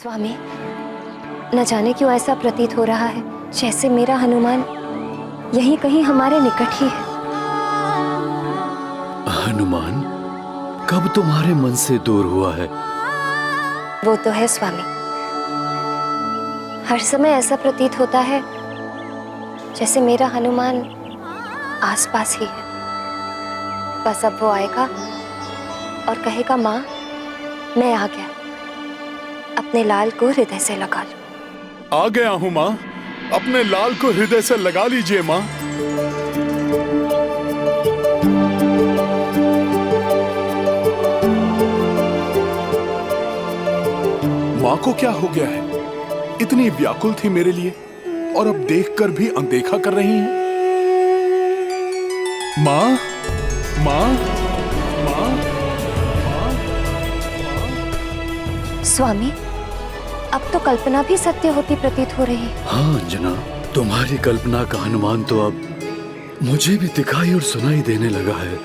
स्वामी, न जाने क्यों ऐसा प्रतीत हो रहा है जैसे मेरा हनुमान यहीं कहीं हमारे निकट ही है। हनुमान कब तुम्हारे मन से दूर हुआ है? वो तो है स्वामी, हर समय ऐसा प्रतीत होता है जैसे मेरा हनुमान आसपास ही है। बस अब वो आएगा और कहेगा, माँ मैं आ गया, अपने लाल को हृदय से लगा लो। आ गया हूँ माँ, अपने लाल को हृदय से लगा लीजिए माँ। माँ को क्या हो गया है? इतनी व्याकुल थी मेरे लिए और अब देखकर भी अनदेखा कर रही हैं। माँ, माँ, माँ, माँ। स्वामी, अब तो कल्पना भी सत्य होती प्रतीत हो रही है। हाँ अंजना, तुम्हारी कल्पना का हनुमान तो अब मुझे भी दिखाई और सुनाई देने लगा है।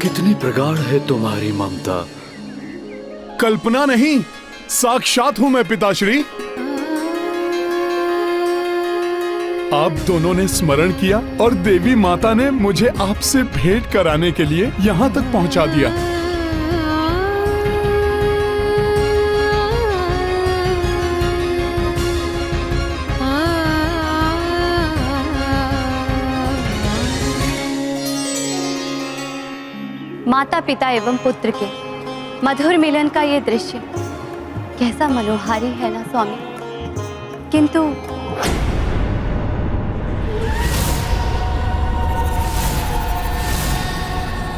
कितनी प्रगाढ़ है तुम्हारी ममता। कल्पना नहीं, साक्षात हूं मैं पिताश्री। आप दोनों ने स्मरण किया और देवी माता ने मुझे आपसे भेंट कराने के लिए यहाँ तक पहुँचा दिया। माता पिता एवं पुत्र के मधुर मिलन का ये दृश्य कैसा मनोहारी है ना स्वामी। किंतु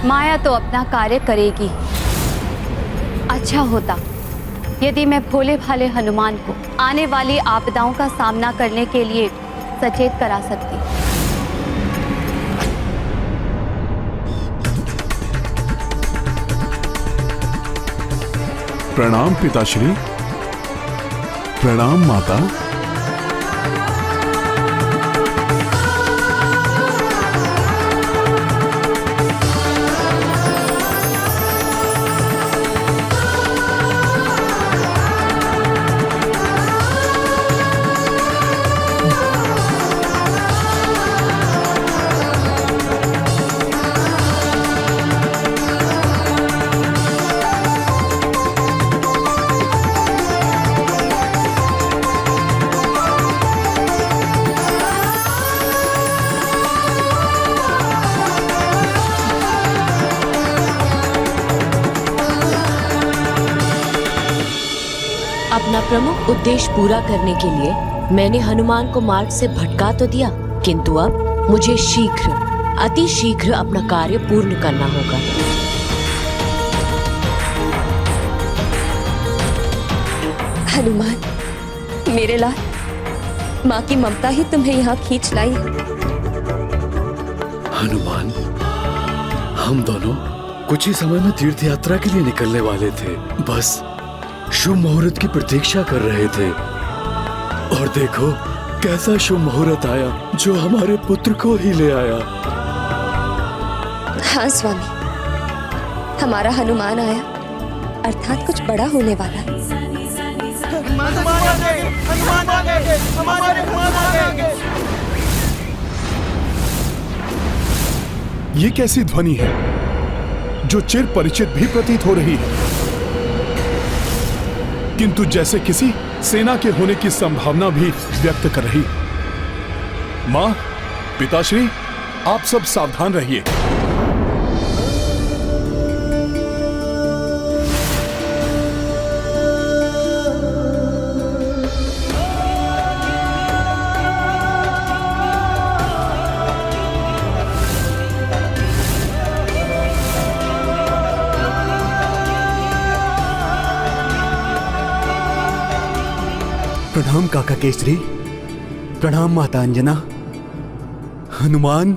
माया तो अपना कार्य करेगी। अच्छा होता यदि मैं भोले भाले हनुमान को आने वाली आपदाओं का सामना करने के लिए सचेत करा सकती। प्रणाम पिताश्री, प्रणाम माता। अपना प्रमुख उद्देश्य पूरा करने के लिए मैंने हनुमान को मार्ग से भटका तो दिया, किंतु अब मुझे शीघ्र, अति शीघ्र अपना कार्य पूर्ण करना होगा। हनुमान, मेरे लाल, माँ की ममता ही तुम्हें यहाँ खींच लाई है। हनुमान, हम दोनों कुछ ही समय में तीर्थ यात्रा के लिए निकलने वाले थे। बस शुभ मुहूर्त की प्रतीक्षा कर रहे थे और देखो कैसा शुभ मुहूर्त आया जो हमारे पुत्र को ही ले आया। हाँ स्वामी, हमारा हनुमान आया, अर्थात कुछ बड़ा होने वाला है। ये कैसी ध्वनि है जो चिर परिचित भी प्रतीत हो रही है, किंतु जैसे किसी सेना के होने की संभावना भी व्यक्त कर रही। मां, पिताश्री, आप सब सावधान रहिए। प्रणाम काका केसरी, प्रणाम माता अंजना। हनुमान,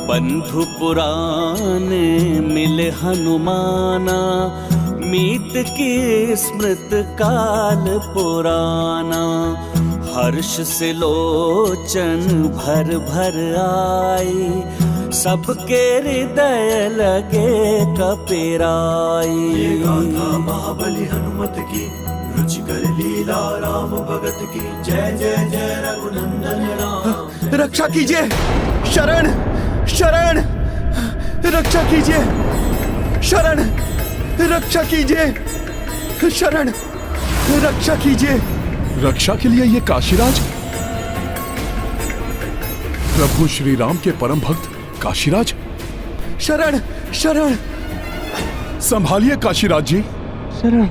बंधु पुराने मिले हनुमाना, मीत की स्मृत काल पुराना। हर्ष से लोचन भर भर आई, सबके हृदय लगे कपिराई। महाबली हनुमत की रुचिकर लीला राम भगत की जय जय जय रघुनंदन राम। रक्षा कीजिए, शरण शरण, रक्षा कीजिए, शरण, रक्षा कीजिए, शरण, रक्षा कीजिए। रक्षा के लिए ये काशीराज, प्रभु श्री राम के परम भक्त काशीराज। शरण शरण, संभालिए काशीराज जी। शरण।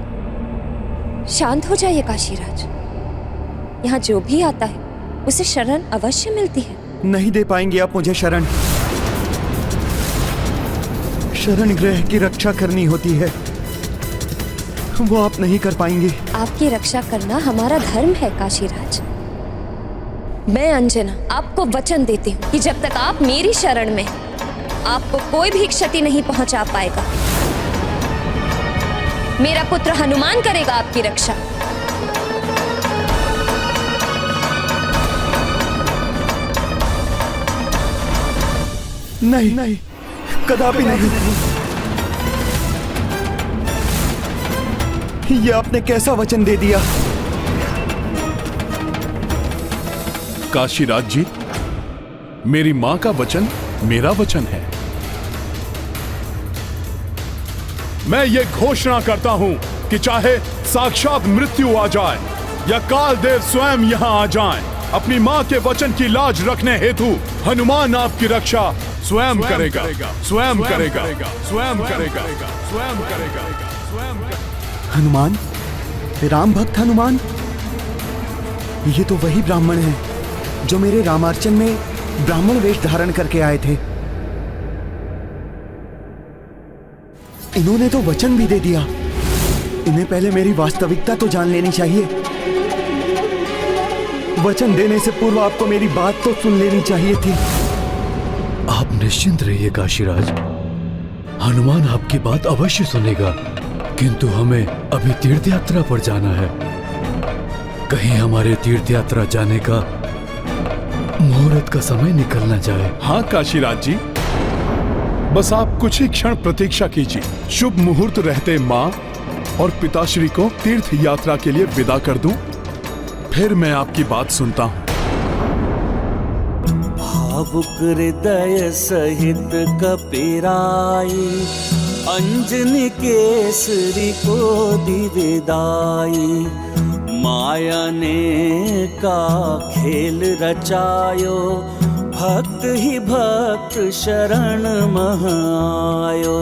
शांत हो जाइए काशीराज। यहाँ जो भी आता है उसे शरण अवश्य मिलती है। नहीं दे पाएंगे आप मुझे शरण। शरण गृह की रक्षा करनी होती है, वो आप नहीं कर पाएंगे। आपकी रक्षा करना हमारा धर्म है काशीराज। मैं अंजना आपको वचन देती हूँ कि जब तक आप मेरी शरण में आपको कोई भी क्षति नहीं पहुंचा पाएगा। मेरा पुत्र हनुमान करेगा आपकी रक्षा। नहीं नहीं, कदापि नहीं। ये आपने कैसा वचन दे दिया? काशीराज जी, मेरी मां का वचन मेरा वचन है। मैं ये घोषणा करता हूं कि चाहे साक्षात मृत्यु आ जाए या कालदेव स्वयं यहां आ जाएं, अपनी मां के वचन की लाज रखने हेतु हनुमान आपकी रक्षा स्वयं करेगा, स्वयं करेगा, स्वयं करेगा, स्वयं करेगा, स्वयं करेगा। हनुमान, राम भक्त हनुमान, ये तो वही ब्राह्मण हैं जो मेरे रामार्चन में ब्राह्मण वेश धारण करके आए थे। इन्होंने तो वचन भी दे दिया। इन्हें पहले मेरी वास्तविकता तो जान लेनी चाहिए। वचन देने से पूर्व आपको मेरी बात तो सुन लेनी चाहिए थी। आप निश्चिंत रहिए काशीराज, हनुमान आपकी बात अवश्य सुनेगा, किंतु हमें अभी तीर्थ यात्रा पर जाना है। कहीं हमारे तीर्थ यात्रा जाने का मुहूर्त का समय निकल न जाए। हाँ काशीराज जी, बस आप कुछ ही क्षण प्रतीक्षा कीजिए। शुभ मुहूर्त रहते माँ और पिताश्री को तीर्थ यात्रा के लिए विदा कर दूं, फिर मैं आपकी बात सुनता हूँ। भावुक हृदय सहित कपिराई, अंजनी केसरी को दी विदाई। माया ने का खेल रचायो, भक्त ही भक्त शरण महायो।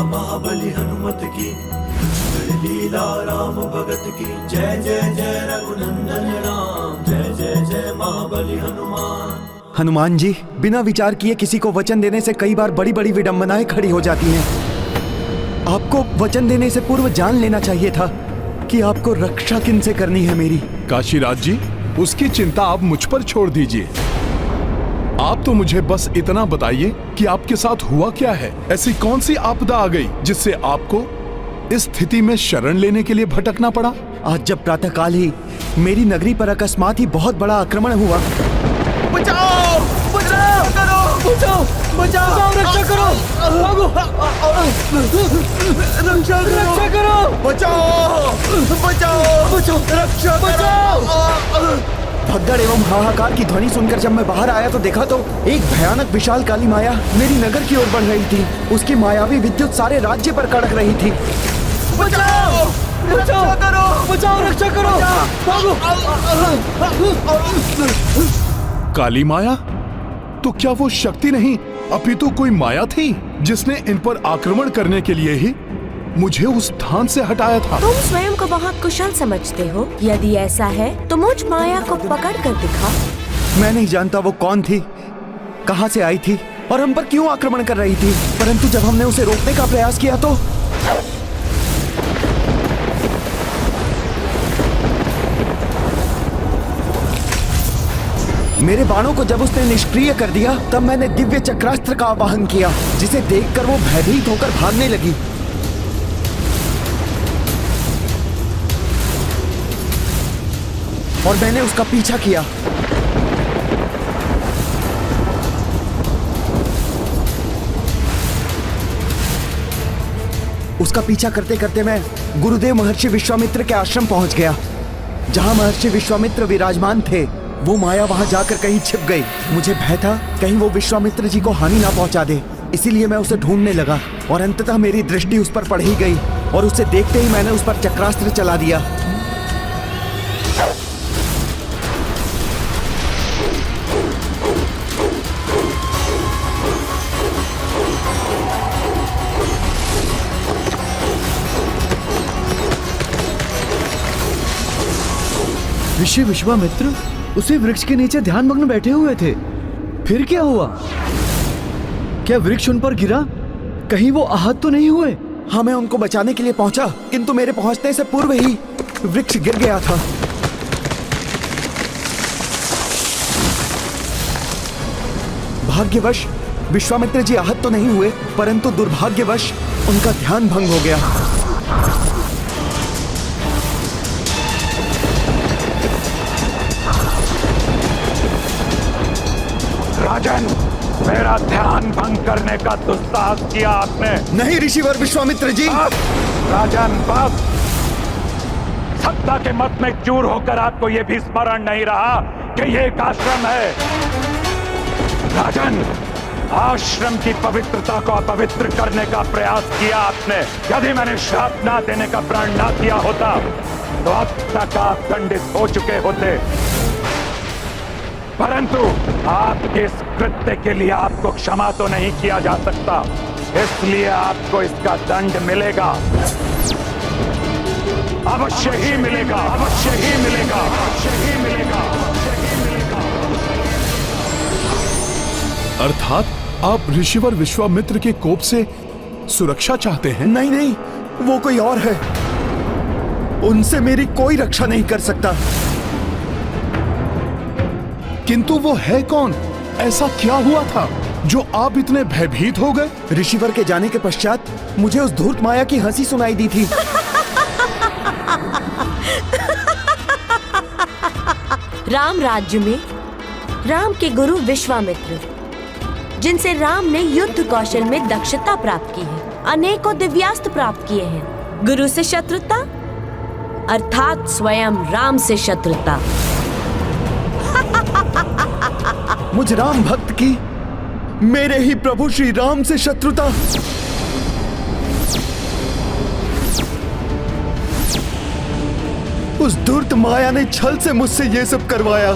महाबली हनुमत की रुचिकर लीला राम भगत की जय जय जय रघुनंदन राम। जय जय जय महाबली हनुमान। हनुमान जी, बिना विचार किए किसी को वचन देने से कई बार बड़ी बड़ी विडंबनाएं खड़ी हो जाती हैं। आपको वचन देने से पूर्व जान लेना चाहिए था कि आपको रक्षा किन से करनी है मेरी। काशीराज जी, उसकी चिंता आप मुझ पर छोड़ दीजिए। आप तो मुझे बस इतना बताइए कि आपके साथ हुआ क्या है। ऐसी कौन सी आपदा आ गई जिससे आपको इस स्थिति में शरण लेने के लिए भटकना पड़ा? आज जब प्रातःकाल ही मेरी नगरी पर अकस्मात ही बहुत बड़ा आक्रमण हुआ। बचाओ! बचाओ! बचाओ! बचाओ! रक्षा करो! रक्षा करो! रक्षा करो! बचाओ! बचाओ! बचाओ! रक्षा बचाओ! भगदड़ एवं हाहाकार की ध्वनि सुनकर जब मैं बाहर आया तो देखा तो एक भयानक विशाल काली माया मेरी नगर की ओर बढ़ रही थी। उसकी मायावी विद्युत सारे राज्य पर कड़क रही थी। बचाओ! रक्षा करो! बचाओ! रक्षा करो! काली माया? तो क्या वो शक्ति नहीं अपितु कोई माया थी जिसने इन पर आक्रमण करने के लिए ही मुझे उस स्थान से हटाया था? तुम स्वयं को बहुत कुशल समझते हो। यदि ऐसा है तो मुझ माया को पकड़ कर दिखा। मैं नहीं जानता वो कौन थी, कहां से आई थी और हम पर क्यों आक्रमण कर रही थी, परंतु जब हमने उसे रोकने का प्रयास किया तो मेरे बाणों को जब उसने निष्क्रिय कर दिया तब मैंने दिव्य चक्रास्त्र का आवाहन किया, जिसे देखकर वो भयभीत होकर भागने लगी। और मैंने उसका पीछा किया। उसका पीछा करते करते मैं गुरुदेव महर्षि विश्वामित्र के आश्रम पहुंच गया। जहां महर्षि विश्वामित्र विराजमान थे, वो माया वहां जाकर कहीं छिप गई। मुझे भय था कहीं वो विश्वामित्र जी को हानि ना पहुंचा दे, इसीलिए मैं उसे ढूंढने लगा और अंततः मेरी दृष्टि उस पर पड़ ही गई और उसे देखते ही मैंने उस पर चक्रास्त्र चला दिया। ऋषि विश्वामित्र उसी वृक्ष के नीचे ध्यानमग्न बैठे हुए थे। फिर क्या हुआ? क्या वृक्ष उन पर गिरा? कहीं वो आहत तो नहीं हुए? हाँ, मैं उनको बचाने के लिए पहुंचा, किंतु मेरे पहुंचने से पूर्व ही वृक्ष गिर गया था। भाग्यवश विश्वामित्र जी आहत तो नहीं हुए, परंतु दुर्भाग्यवश उनका ध्यान भंग हो गया। राजन, मेरा ध्यान भंग करने का दुस्साहस किया आपने। नहीं ऋषिवर विश्वामित्र जी। राजन, बस। सत्ता के मत में चूर होकर आपको यह भी स्मरण नहीं रहा कि यह एक आश्रम है। राजन, आश्रम की पवित्रता को अपवित्र करने का प्रयास किया आपने। यदि मैंने श्राप ना देने का प्रण ना किया होता तो अब तक आप दंडित हो चुके होते, परंतु आपके इस कृत्य के लिए आपको क्षमा तो नहीं किया जा सकता, इसलिए आपको इसका दंड मिलेगा। अवश्य ही मिलेगा, अवश्य ही मिलेगा, अवश्य ही मिलेगा, अवश्य ही मिलेगा। अर्थात आप ऋषिवर विश्वामित्र के कोप से सुरक्षा चाहते हैं? नहीं नहीं, वो कोई और है। उनसे मेरी कोई रक्षा नहीं कर सकता। किंतु वो है कौन? ऐसा क्या हुआ था जो आप इतने भयभीत हो गए? ऋषिवर के जाने के पश्चात मुझे उस धूर्त माया की हंसी सुनाई दी थी। राम राज्य में राम के गुरु विश्वामित्र, जिनसे राम ने युद्ध कौशल में दक्षता प्राप्त की है, अनेकों दिव्यास्त्र प्राप्त किए हैं। गुरु से शत्रुता अर्थात स्वयं राम से शत्रुता। मुझ राम भक्त की मेरे ही प्रभु श्री राम से शत्रुता। उस धूर्त माया ने छल से मुझसे ये सब करवाया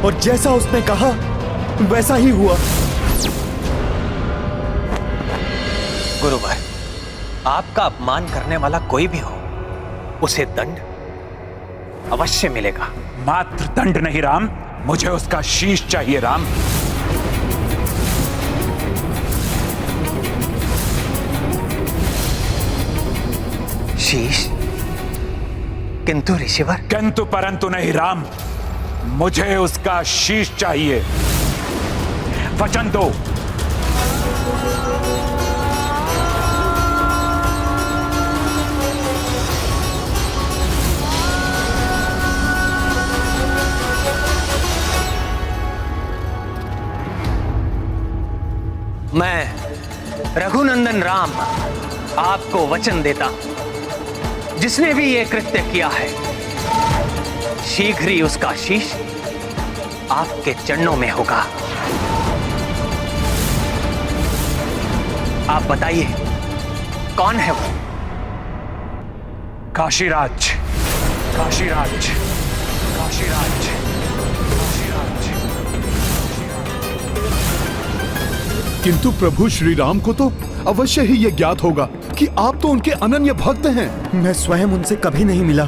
और जैसा उसने कहा वैसा ही हुआ। गुरुवर, आपका अपमान करने वाला कोई भी हो, उसे दंड अवश्य मिलेगा। मात्र दंड नहीं राम, मुझे उसका शीश चाहिए राम। शीश? किंतु ऋषिवर। किंतु परंतु नहीं राम, मुझे उसका शीश चाहिए। वचन दो। मैं रघुनंदन राम आपको वचन देता हूं, जिसने भी ये कृत्य किया है शीघ्र ही उसका शीश आपके चरणों में होगा। आप बताइए कौन है वो? काशीराज, काशीराज, काशीराज, काशीराज। किंतु प्रभु श्री राम को तो अवश्य ही यह ज्ञात होगा कि आप तो उनके अनन्य भक्त हैं। मैं स्वयं उनसे कभी नहीं मिला।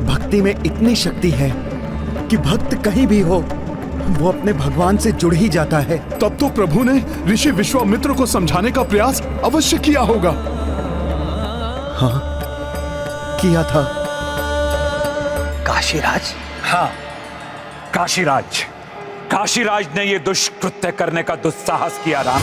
भक्ति में इतनी शक्ति है कि भक्त कहीं भी हो वो अपने भगवान से जुड़ ही जाता है। तब तो प्रभु ने ऋषि विश्वामित्र को समझाने का प्रयास अवश्य किया होगा। हाँ, किया था। काशीराज? हाँ, काशीराज। काशीराज ने यह दुष्कृत्य करने का दुस्साहस किया राम।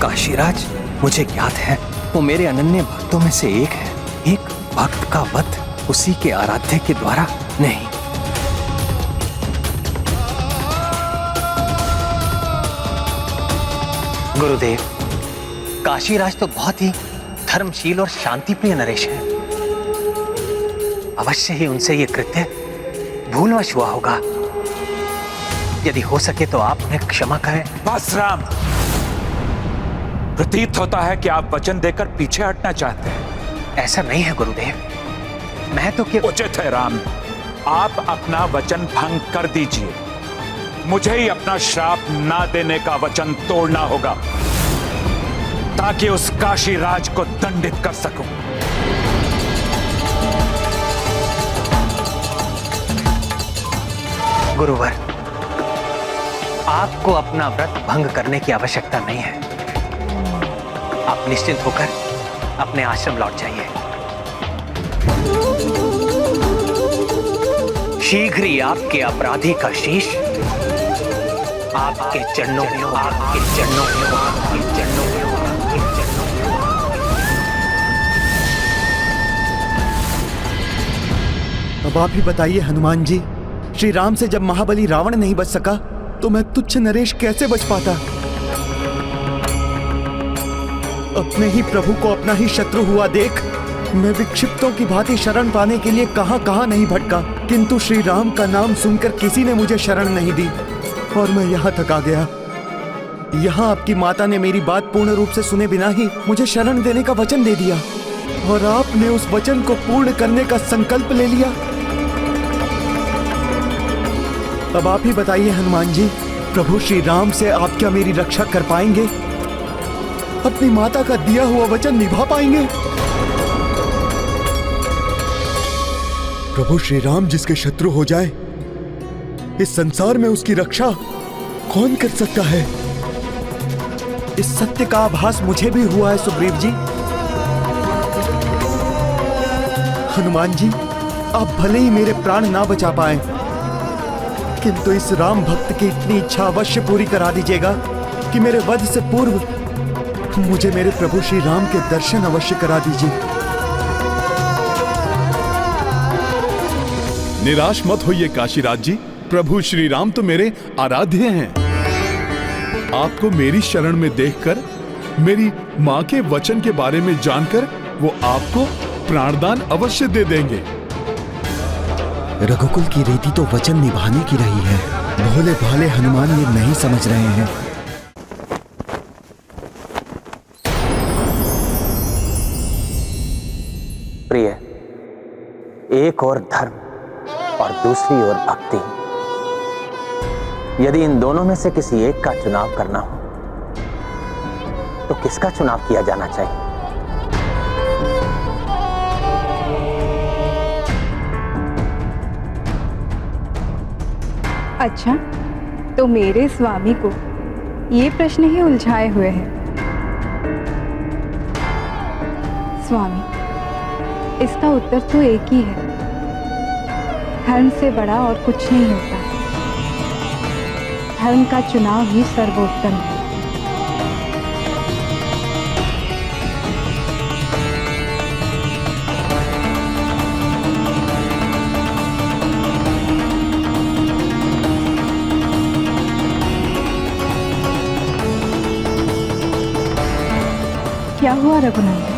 काशीराज, मुझे ज्ञात है वो मेरे अनन्य भक्तों में से एक है। एक भक्त का वध उसी के आराध्य के द्वारा नहीं। गुरुदेव, काशीराज तो बहुत ही धर्मशील और शांतिप्रिय नरेश है। अवश्य ही उनसे ये कृत्य भूलवश हुआ होगा। यदि हो सके तो आप उन्हें क्षमा करें। बस राम, प्रतीत होता है कि आप वचन देकर पीछे हटना चाहते हैं। ऐसा नहीं है गुरुदेव, मैं तो उचित है राम, आप अपना वचन भंग कर दीजिए। मुझे ही अपना श्राप ना देने का वचन तोड़ना होगा ताकि उस काशी राज को दंडित कर सकूं। गुरुवर, आपको अपना व्रत भंग करने की आवश्यकता नहीं है। आप निश्चिंत होकर अपने आश्रम लौट जाइए। शीघ्र ही आपके अपराधी का शीश आपके चरणों में, आपके चरणों में, आपके चरणों में, आपके चरणों में। अब आप ही बताइए हनुमान जी, श्री राम से जब महाबली रावण नहीं बच सका तो मैं तुच्छ नरेश कैसे बच पाता? अपने ही प्रभु को अपना ही शत्रु हुआ देख मैं विक्षिप्तों की भांति शरण पाने के लिए कहां कहां नहीं भटका, किंतु श्री राम का नाम सुनकर किसी ने मुझे शरण नहीं दी और मैं यहाँ तक आ गया। यहाँ आपकी माता ने मेरी बात पूर्ण रूप से सुने बिना ही मुझे शरण देने का वचन दे दिया और आपने उस वचन को पूर्ण करने का संकल्प ले लिया। अब आप ही बताइए हनुमान जी, प्रभु श्री राम से आप क्या मेरी रक्षा कर पाएंगे? अपनी माता का दिया हुआ वचन निभा पाएंगे? प्रभु श्री राम जिसके शत्रु हो जाए, इस संसार में उसकी रक्षा कौन कर सकता है? इस सत्य का आभास मुझे भी हुआ है सुग्रीव जी। हनुमान जी, आप भले ही मेरे प्राण ना बचा पाए, किंतु इस राम भक्त की इतनी इच्छा अवश्य पूरी करा दीजिएगा कि मेरे वध से पूर्व मुझे मेरे प्रभु श्री राम के दर्शन अवश्य करा दीजिए। निराश मत होइए काशीराज जी, प्रभु श्री राम तो मेरे आराध्य हैं। आपको मेरी शरण में देखकर, मेरी मां के वचन के बारे में जानकर वो आपको प्राणदान अवश्य दे देंगे। रघुकुल की रीति तो वचन निभाने की रही है, भोले भाले हनुमान ये नहीं समझ रहे हैं। प्रिय, एक और धर्म और दूसरी ओर भक्ति, यदि इन दोनों में से किसी एक का चुनाव करना हो तो किसका चुनाव किया जाना चाहिए? अच्छा, तो मेरे स्वामी को ये प्रश्न ही उलझाए हुए है। स्वामी, इसका उत्तर तो एक ही है, धर्म से बड़ा और कुछ नहीं होता। धर्म का चुनाव ही सर्वोत्तम है। क्या हुआ रघुनंदन?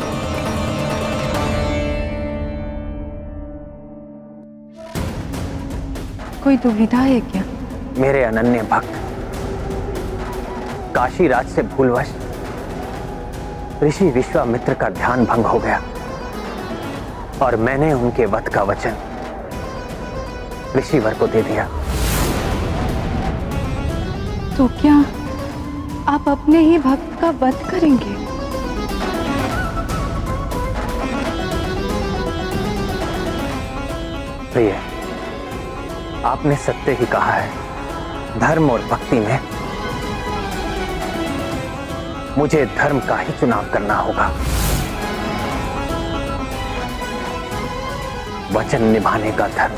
कोई दुविधा है क्या? मेरे अनन्य भक्त काशीराज से भूलवश ऋषि विश्वामित्र का ध्यान भंग हो गया और मैंने उनके वध का वचन ऋषिवर को दे दिया। तो क्या आप अपने ही भक्त का वध करेंगे? प्रिय, आपने सत्य ही कहा है। धर्म और भक्ति में मुझे धर्म का ही चुनाव करना होगा। वचन निभाने का धर्म।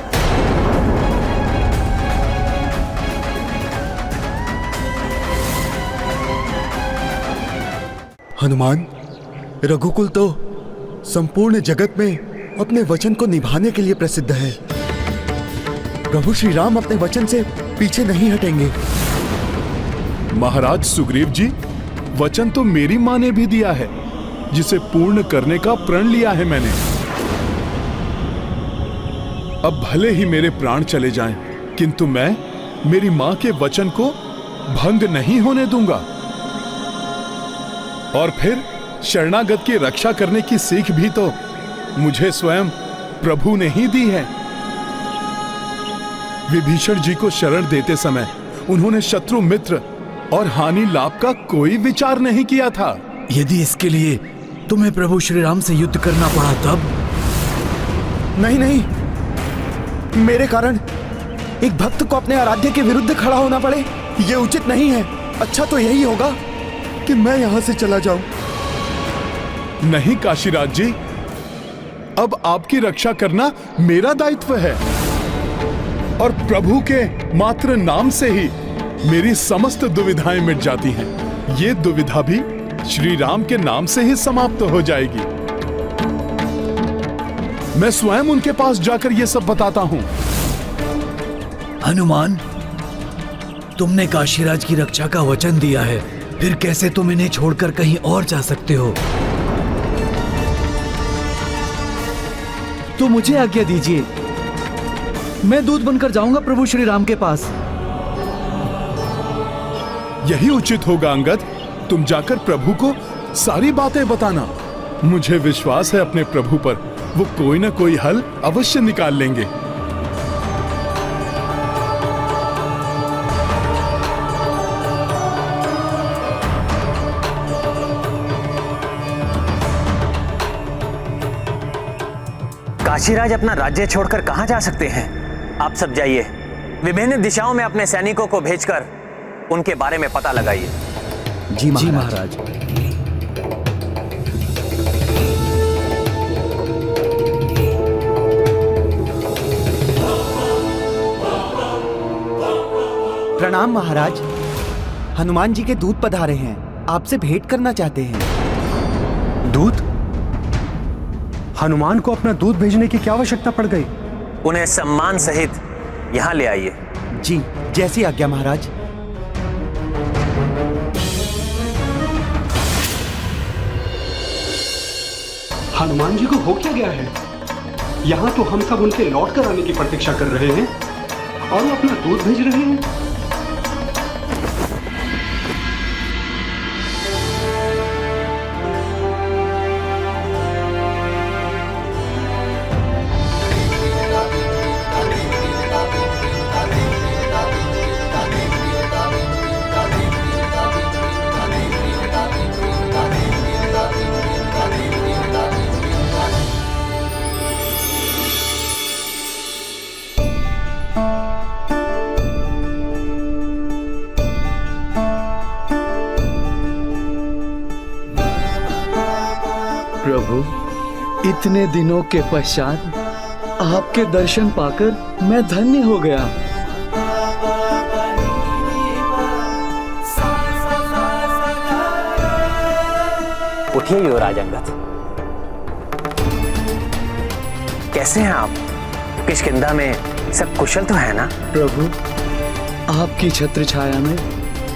हनुमान, रघुकुल तो संपूर्ण जगत में अपने वचन को निभाने के लिए प्रसिद्ध है। प्रभु श्री राम अपने वचन से पीछे नहीं हटेंगे। महाराज सुग्रीव जी, वचन तो मेरी माँ ने भी दिया है, जिसे पूर्ण करने का प्रण लिया है मैंने। अब भले ही मेरे प्राण चले जाएं, किंतु मैं मेरी माँ के वचन को भंग नहीं होने दूंगा। और फिर शरणागत की रक्षा करने की सीख भी तो मुझे स्वयं प्रभु ने ही दी है। विभीषण जी को शरण देते समय उन्होंने शत्रु मित्र और हानि लाभ का कोई विचार नहीं किया था। यदि इसके लिए तुम्हें प्रभु श्री राम से युद्ध करना पड़ा तब? नहीं नहीं, मेरे कारण एक भक्त को अपने आराध्य के विरुद्ध खड़ा होना पड़े, ये उचित नहीं है। अच्छा तो यही होगा कि मैं यहां से चला जाऊं। नहीं काशीराज जी, अब आपकी रक्षा करना मेरा दायित्व है, और प्रभु के मात्र नाम से ही मेरी समस्त दुविधाएं मिट जाती हैं। ये दुविधा भी श्री राम के नाम से ही समाप्त हो जाएगी। मैं स्वयं उनके पास जाकर ये सब बताता हूं। हनुमान, तुमने काशीराज की रक्षा का वचन दिया है, फिर कैसे तुम इन्हें छोड़कर कहीं और जा सकते हो? तो मुझे आज्ञा दीजिए, मैं दूत बनकर जाऊंगा प्रभु श्री राम के पास। यही उचित होगा अंगद। तुम जाकर प्रभु को सारी बातें बताना। मुझे विश्वास है अपने प्रभु पर, वो कोई ना कोई हल अवश्य निकाल लेंगे। काशीराज अपना राज्य छोड़कर कहां जा सकते हैं? आप सब जाइए, विभिन्न दिशाओं में अपने सैनिकों को भेजकर उनके बारे में पता लगाइए। जी महाराज। प्रणाम महाराज, हनुमान जी के दूत पधारे हैं, आपसे भेंट करना चाहते हैं। दूत? हनुमान को अपना दूत भेजने की क्या आवश्यकता पड़ गई? उन्हें सम्मान सहित यहां ले आइए। जी, जैसी आज्ञा महाराज। हनुमान जी को हो क्या गया है? यहाँ तो हम सब उनके लौट कर आने की प्रतीक्षा कर रहे हैं और वो अपना दूत भेज रहे हैं। प्रभु, इतने दिनों के पश्चात आपके दर्शन पाकर मैं धन्य हो गया। उठिए युवराज अंगद। कैसे हैं आप? किष्किंधा में सब कुशल तो है ना? प्रभु, आपकी छत्र छाया में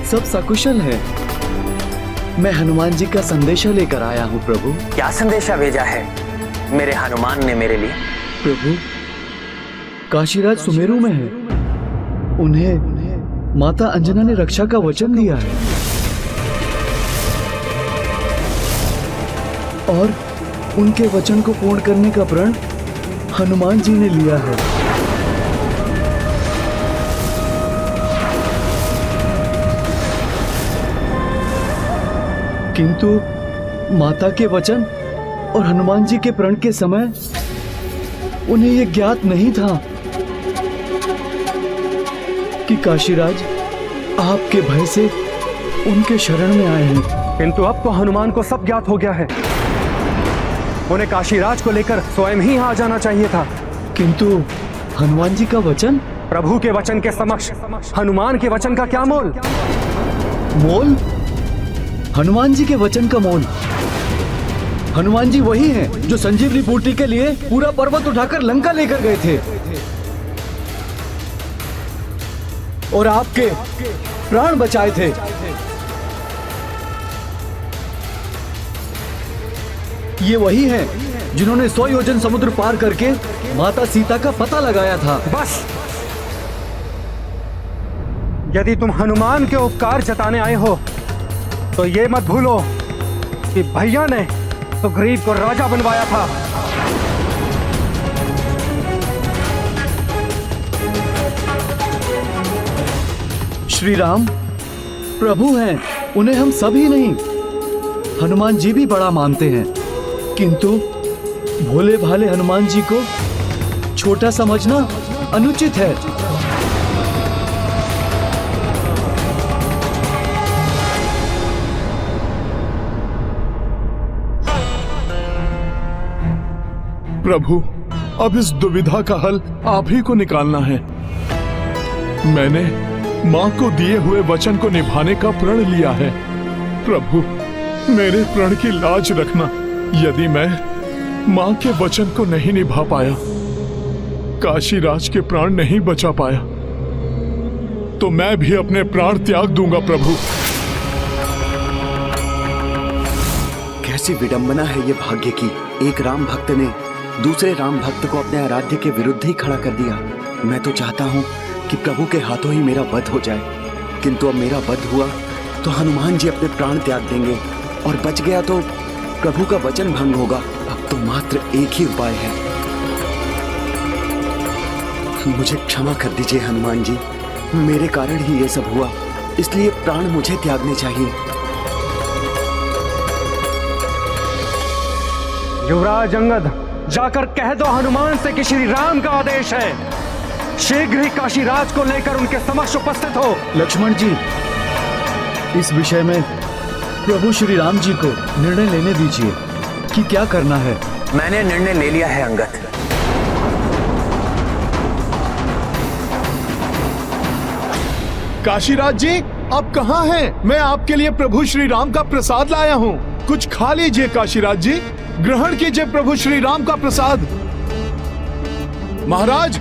सब सकुशल है। मैं हनुमान जी का संदेशा लेकर आया हूँ प्रभु। क्या संदेशा भेजा है मेरे हनुमान ने मेरे लिए? प्रभु, काशीराज सुमेरु में है। उन्हें माता अंजना ने रक्षा का वचन दिया है और उनके वचन को पूर्ण करने का प्रण हनुमान जी ने लिया है। किंतु माता के वचन और हनुमान जी के प्रण के समय उन्हें यह ज्ञात नहीं था कि काशीराज आपके भय से उनके शरण में आए हैं। किंतु अब तो हनुमान को सब ज्ञात हो गया है। उन्हें काशीराज को लेकर स्वयं ही यहाँ आ जाना चाहिए था। किंतु हनुमान जी का वचन? प्रभु के वचन के समक्ष हनुमान के वचन का क्या मोल? मोल? हनुमान जी के वचन का मोल? हनुमान जी वही हैं जो संजीवनी बूटी के लिए पूरा पर्वत उठाकर लंका लेकर गए थे और आपके प्राण बचाए थे। ये वही हैं जिन्होंने 100 योजन समुद्र पार करके माता सीता का पता लगाया था। बस, यदि तुम हनुमान के उपकार जताने आए हो तो ये मत भूलो कि भैया ने सुग्रीव को राजा बनवाया था। श्री राम प्रभु हैं, उन्हें हम सभी नहीं, हनुमान जी भी बड़ा मानते हैं, किंतु भोले भाले हनुमान जी को छोटा समझना अनुचित है। प्रभु, अब इस दुविधा का हल आप ही को निकालना है। मैंने माँ को दिए हुए वचन को निभाने का प्रण लिया है। प्रभु, मेरे प्रण की लाज रखना। यदि मैं माँ के वचन को नहीं निभा पाया, काशीराज के प्राण नहीं बचा पाया, तो मैं भी अपने प्राण त्याग दूंगा। प्रभु, कैसी विडंबना है ये भाग्य की। एक राम भक्त ने दूसरे राम भक्त को अपने आराध्य के विरुद्ध ही खड़ा कर दिया। मैं तो चाहता हूँ कि प्रभु के हाथों ही मेरा वध हो जाए, किंतु अब मेरा वध हुआ तो हनुमान जी अपने प्राण त्याग देंगे, और बच गया तो प्रभु का वचन भंग होगा। अब तो मात्र एक ही उपाय है। मुझे क्षमा कर दीजिए हनुमान जी, मेरे कारण ही ये सब हुआ, इसलिए प्राण मुझे त्यागने चाहिए। युवराज अंगद, जाकर कह दो हनुमान से कि श्री राम का आदेश है, शीघ्र ही काशीराज को लेकर उनके समक्ष उपस्थित हो। लक्ष्मण जी, इस विषय में प्रभु श्री राम जी को निर्णय लेने दीजिए कि क्या करना है। मैंने निर्णय ले लिया है अंगद। काशीराज जी, आप कहाँ हैं? मैं आपके लिए प्रभु श्री राम का प्रसाद लाया हूँ, कुछ खा लीजिए। काशीराज जी, ग्रहण कीजिए प्रभु श्री राम का प्रसाद। महाराज,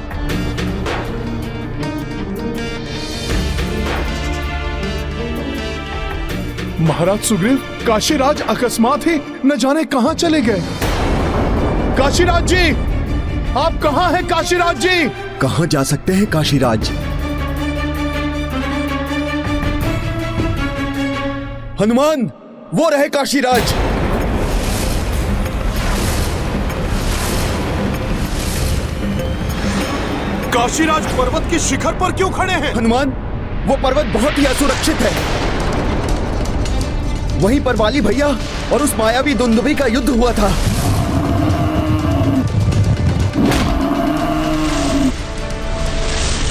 महाराज सुग्रीव, काशीराज अकस्मात ही न जाने कहां चले गए। काशीराज जी, आप कहां हैं? काशीराज जी, कहां जा सकते हैं काशीराज? हनुमान, वो रहे काशीराज। काशीराज पर्वत की शिखर पर क्यों खड़े हैं? हनुमान, वो पर्वत बहुत ही असुरक्षित है। वहीं पर वाली भैया और उस मायावी दुंदुभी का युद्ध हुआ था।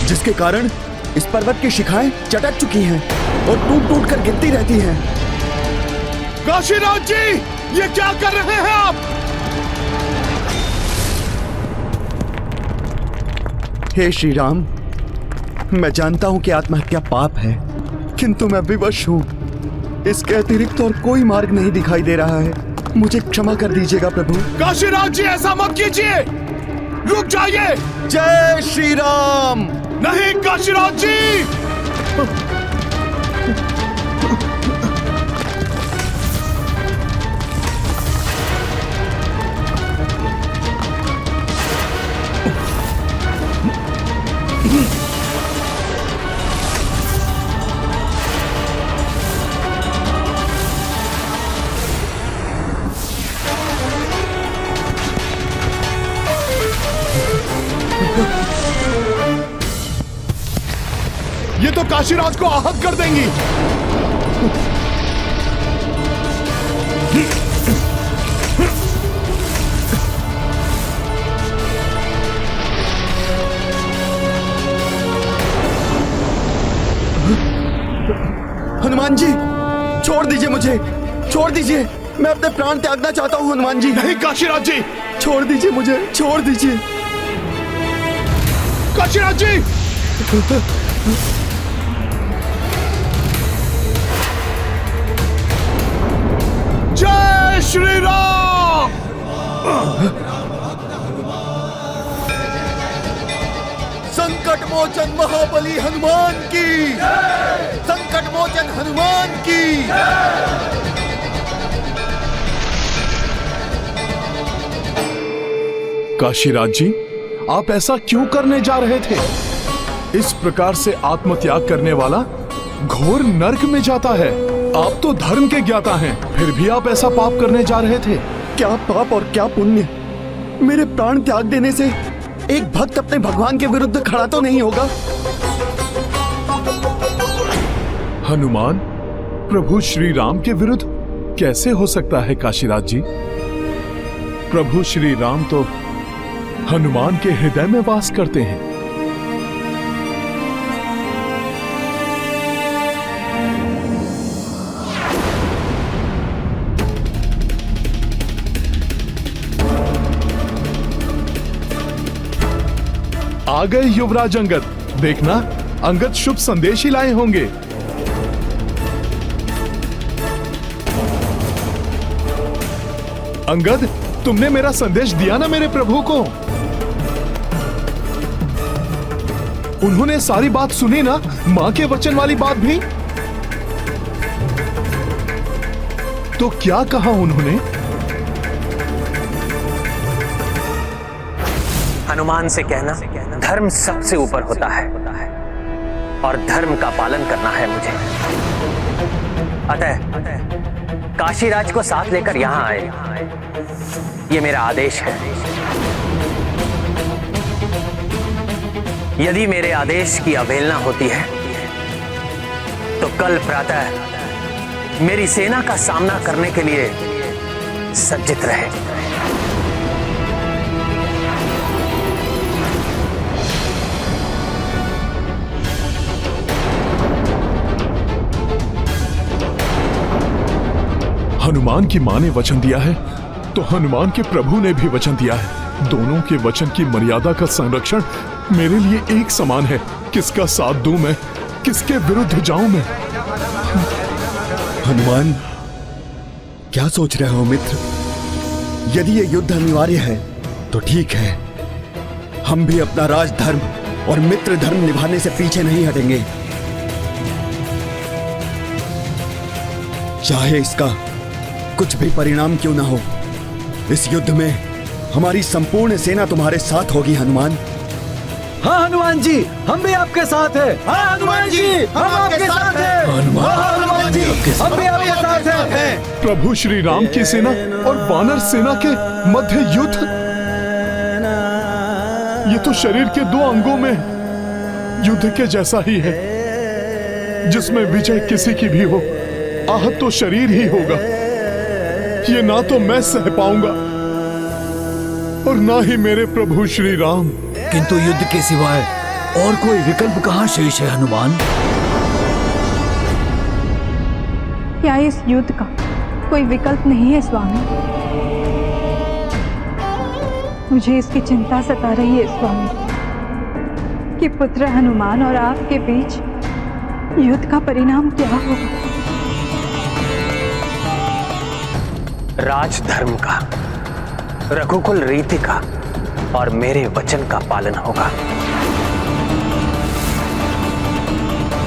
जिसके कारण इस पर्वत की शिखाएं चटक चुकी हैं और टूट टूट कर गिरती रहती हैं। काशीराज जी, ये क्या कर रहे हैं आप? हे श्री राम, मैं जानता हूं कि आत्महत्या पाप है, किंतु मैं विवश हूं। इसके अतिरिक्त और कोई मार्ग नहीं दिखाई दे रहा है। मुझे क्षमा कर दीजिएगा प्रभु। काशीराज जी, ऐसा मत कीजिए, रुक जाइए। जय श्री राम। नहीं काशीराज जी, ये तो काशीराज को आहत कर देंगी। हनुमान जी, छोड़ दीजिए मुझे, छोड़ दीजिए। मैं अपने प्राण त्यागना चाहता हूँ हनुमान जी। नहीं काशीराज जी, छोड़ दीजिए मुझे, छोड़ दीजिए। काशीराज जी, जय श्री राम। संकट मोचन महाबली हनुमान की, संकट मोचन हनुमान की। काशीराज जी, आप ऐसा क्यों करने जा रहे थे? इस प्रकार से आत्मत्याग करने वाला घोर नरक में जाता है। आप तो धर्म के ज्ञाता हैं, फिर भी आप ऐसा पाप करने जा रहे थे। क्या पाप और क्या पुण्य! मेरे प्राण त्याग देने से एक भक्त अपने भगवान के विरुद्ध खड़ा तो नहीं होगा। हनुमान प्रभु श्री राम के विरुद्ध कैसे हो सकता है काशीराज जी? प्रभु श्री राम तो हनुमान के हृदय में वास करते हैं। आ गए युवराज अंगद। देखना, अंगद शुभ संदेश ही लाए होंगे। अंगद, तुमने मेरा संदेश दिया ना मेरे प्रभु को? उन्होंने सारी बात सुनी ना, मां के वचन वाली बात भी? तो क्या कहा उन्होंने? हनुमान से कहना धर्म सबसे ऊपर होता है और धर्म का पालन करना है मुझे। अतः काशीराज को साथ लेकर यहां आए, ये मेरा आदेश है। यदि मेरे आदेश की अवहेलना होती है तो कल प्रातः मेरी सेना का सामना करने के लिए सज्जित रहे। हनुमान की मां ने वचन दिया है तो हनुमान के प्रभु ने भी वचन दिया है। दोनों के वचन की मर्यादा का संरक्षण मेरे लिए एक समान है। किसका साथ दूं मैं, किसके विरुद्ध जाऊं मैं? हनुमान, क्या सोच रहे हो मित्र? यदि ये युद्ध अनिवार्य है तो ठीक है, हम भी अपना राजधर्म और मित्र धर्म निभाने से पीछे नहीं हटेंगे। चाहे इसका कुछ भी परिणाम क्यों ना हो, इस युद्ध में हमारी संपूर्ण सेना तुम्हारे साथ होगी हनुमान। हाँ हनुमान जी, हम भी आपके साथ हैं। हाँ हनुमान जी, हम आपके साथ हैं। हनुमान जी, हम भी आपके साथ हैं। प्रभु श्री राम की सेना और वानर सेना के मध्य युद्ध, ये तो शरीर के दो अंगों में युद्ध के जैसा ही है, जिसमें विजय किसी की भी हो, आहत तो शरीर ही होगा। ये ना तो मैं सह पाऊंगा और ना ही मेरे प्रभु श्री राम। किंतु युद्ध के सिवाय और कोई विकल्प कहाँ शेष है हनुमान? क्या इस युद्ध का कोई विकल्प नहीं है स्वामी? मुझे इसकी चिंता सता रही है स्वामी कि पुत्र हनुमान और आपके बीच युद्ध का परिणाम क्या होगा। राजधर्म का, रघुकुल रीति का और मेरे वचन का पालन होगा।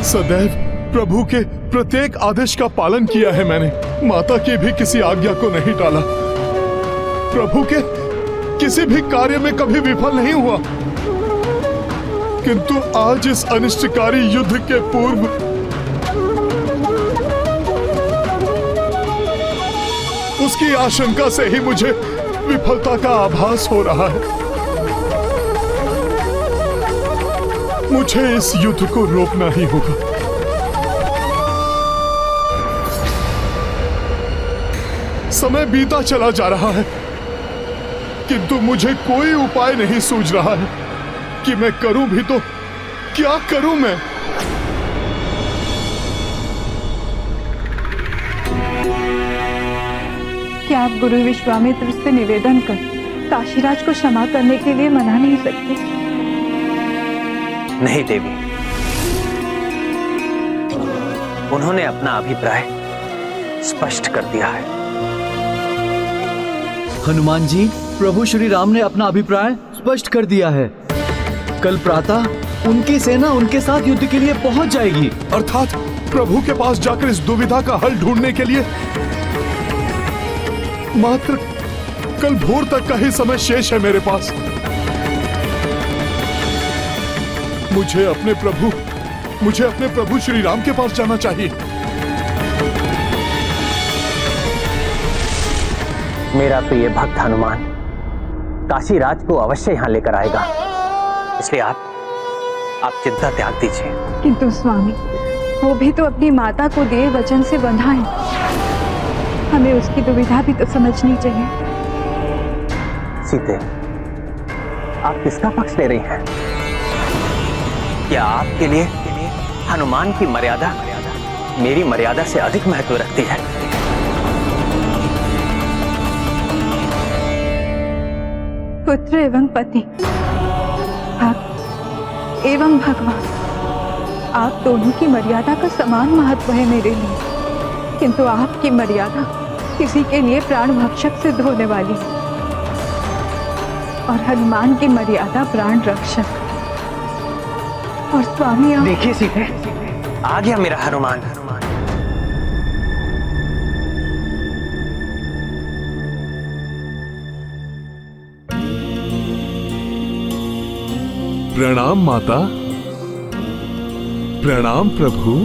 सदैव प्रभु के प्रत्येक आदेश का पालन किया है मैंने। माता की भी किसी आज्ञा को नहीं टाला। प्रभु के किसी भी कार्य में कभी विफल नहीं हुआ। किंतु आज इस अनिष्टकारी युद्ध के पूर्व उसकी आशंका से ही मुझे विफलता का आभास हो रहा है। मुझे इस युद्ध को रोकना ही होगा। समय बीता चला जा रहा है, किंतु मुझे कोई उपाय नहीं सूझ रहा है कि मैं करूं भी तो क्या करूं मैं। क्या आप गुरु विश्वामित्र से निवेदन कर काशीराज को क्षमा करने के लिए मना नहीं सकते? नहीं देवी, उन्होंने अपना अभिप्राय स्पष्ट कर दिया है। हनुमान जी, प्रभु श्री राम ने अपना अभिप्राय स्पष्ट कर दिया है। कल प्रातः उनकी सेना उनके साथ युद्ध के लिए पहुंच जाएगी। अर्थात प्रभु के पास जाकर इस दुविधा का हल ढूंढने के लिए मात्र अब कल भोर तक का ही समय शेष है मेरे पास। मुझे अपने प्रभु श्री राम के पास जाना चाहिए। मेरा प्रिय भक्त हनुमान काशीराज को अवश्य यहाँ लेकर आएगा, इसलिए आप चिंता त्याग दीजिए। किंतु स्वामी, वो भी तो अपनी माता को दिए वचन से बंधा है। हमें उसकी दुविधा भी तो समझनी चाहिए। सीते, आप किसका पक्ष ले रही हैं? क्या आपके लिए हनुमान की मर्यादा मेरी मर्यादा से अधिक महत्व रखती है? पुत्र एवं पति, भक्त एवं भगवान, आप दोनों की मर्यादा का समान महत्व है मेरे लिए। किंतु आपकी मर्यादा किसी के लिए प्राण भक्षक सिद्ध होने वाली है, और हनुमान की मर्यादा प्राण रक्षक। और स्वामी, आप देखिए सीते, आ गया मेरा हनुमान। प्रणाम माता, प्रणाम प्रभु।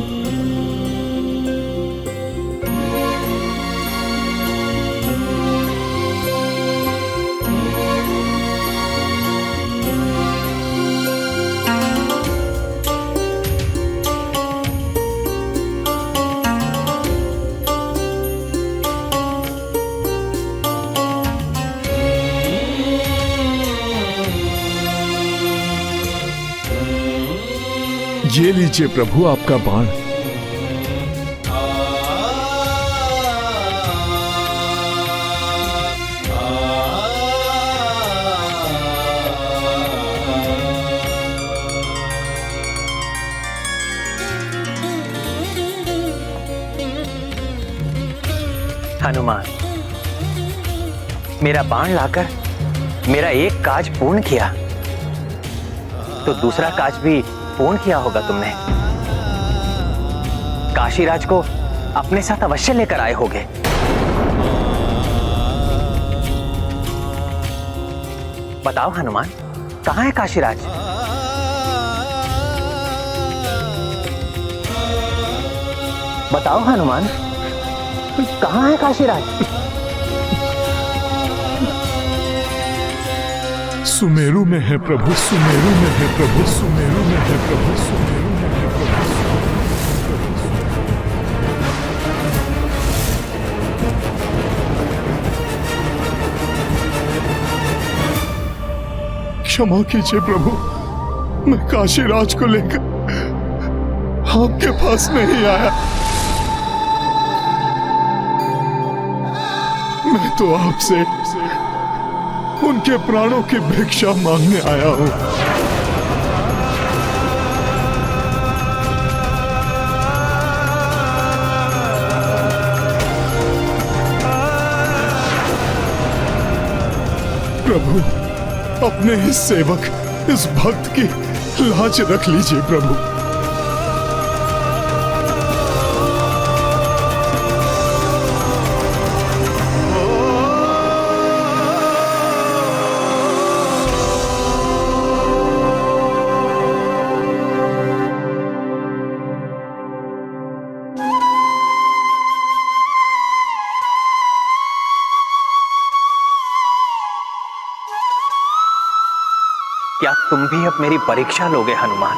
ये लीजिए प्रभु आपका बाण। हनुमान, मेरा बाण लाकर मेरा एक काज पूर्ण किया, तो दूसरा काज भी पूर्ण किया होगा तुमने। काशीराज को अपने साथ अवश्य लेकर आए होगे। बताओ हनुमान, कहां है काशीराज? बताओ हनुमान, कहां है काशीराज? सुमेरु में है प्रभु, सुमेरु में है प्रभु, सुमेरु में है प्रभु, सुमेरु में है प्रभु। क्षमा कीजिए प्रभु, मैं काशीराज को लेकर आपके पास नहीं आया। मैं तो आपसे उनके प्राणों की भिक्षा मांगने आया हूं। प्रभु, अपने इस सेवक, इस भक्त की लाज रख लीजिए प्रभु। क्या तुम भी अब मेरी परीक्षा लोगे हनुमान?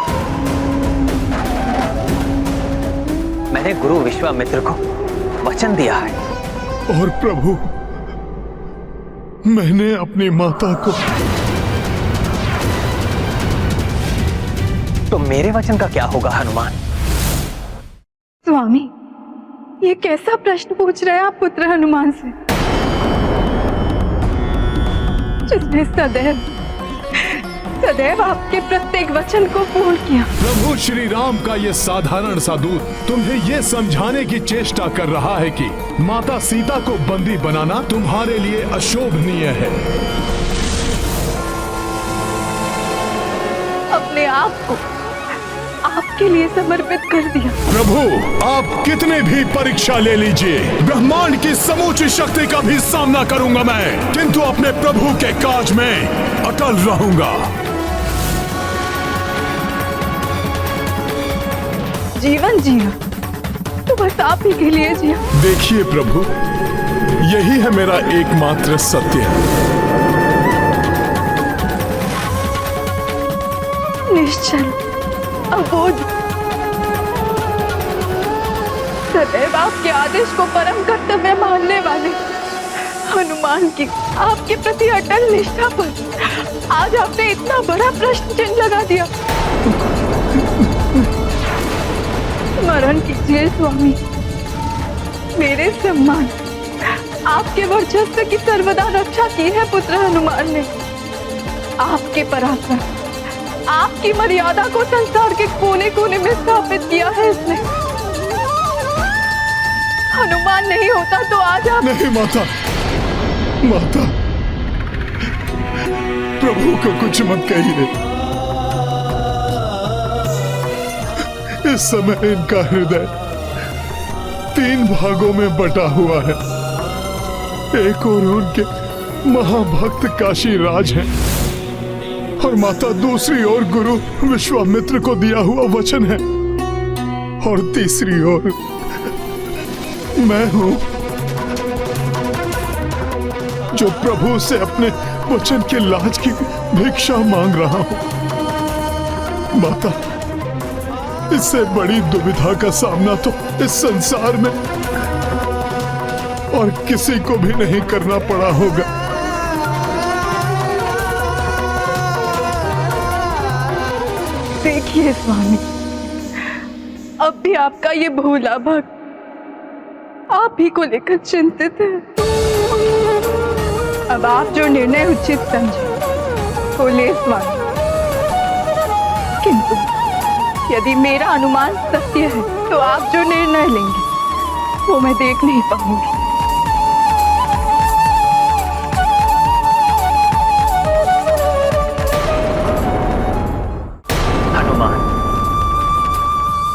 मैंने गुरु विश्वामित्र को वचन दिया है। और प्रभु, मैंने अपनी माता को। तो मेरे वचन का क्या होगा हनुमान? स्वामी, ये कैसा प्रश्न पूछ रहे हैं आप पुत्र हनुमान से, जिसने सदैव आपके प्रत्येक वचन को पूर्ण किया। प्रभु श्री राम का ये साधारण सा दूत तुम्हें ये समझाने की चेष्टा कर रहा है कि माता सीता को बंदी बनाना तुम्हारे लिए अशोभनीय है। अपने आप आपके लिए समर्पित कर दिया। प्रभु, आप कितने भी परीक्षा ले लीजिए, ब्रह्मांड की समूची शक्ति का भी सामना करूंगा मैं, किंतु अपने प्रभु के काज में अटल रहूंगा। जीवन जिया तो बस आप ही के लिए जिया। देखिए प्रभु, यही है मेरा एकमात्र सत्य। निश्चल, अबोध, सदैव आपके आदेश को परम कर्तव्य मानने वाले हनुमान की आपके प्रति अटल निष्ठा पर आज आपने इतना बड़ा प्रश्न चिन्ह लगा दिया। स्मरण कीजिए स्वामी, मेरे सम्मान, आपके वर्चस्व की सर्वदा रक्षा की है पुत्र हनुमान ने। आपके पराक्रम, आपकी मर्यादा को संसार के कोने कोने में स्थापित किया है इसने। हनुमान नहीं होता तो आज आप... नहीं माता, माता, प्रभु को कुछ मत कहिए। इस समय इनका हृदय 3 भागों में बटा हुआ है। एक और उनके महाभक्त काशी राज हैं, और माता दूसरी ओर गुरु विश्वामित्र को दिया हुआ वचन है, और तीसरी ओर मैं हूं जो प्रभु से अपने वचन के लाज की भिक्षा मांग रहा हूं। माता, इससे बड़ी दुविधा का सामना तो इस संसार में और किसी को भी नहीं करना पड़ा होगा। देखिए स्वामी, अब भी आपका ये भोला भक्त आप ही को लेकर चिंतित है। अब आप जो निर्णय उचित समझे वो ले स्वामी, किंतु यदि मेरा अनुमान सत्य है तो आप जो निर्णय लेंगे वो मैं देख नहीं पाऊंगी। हनुमान,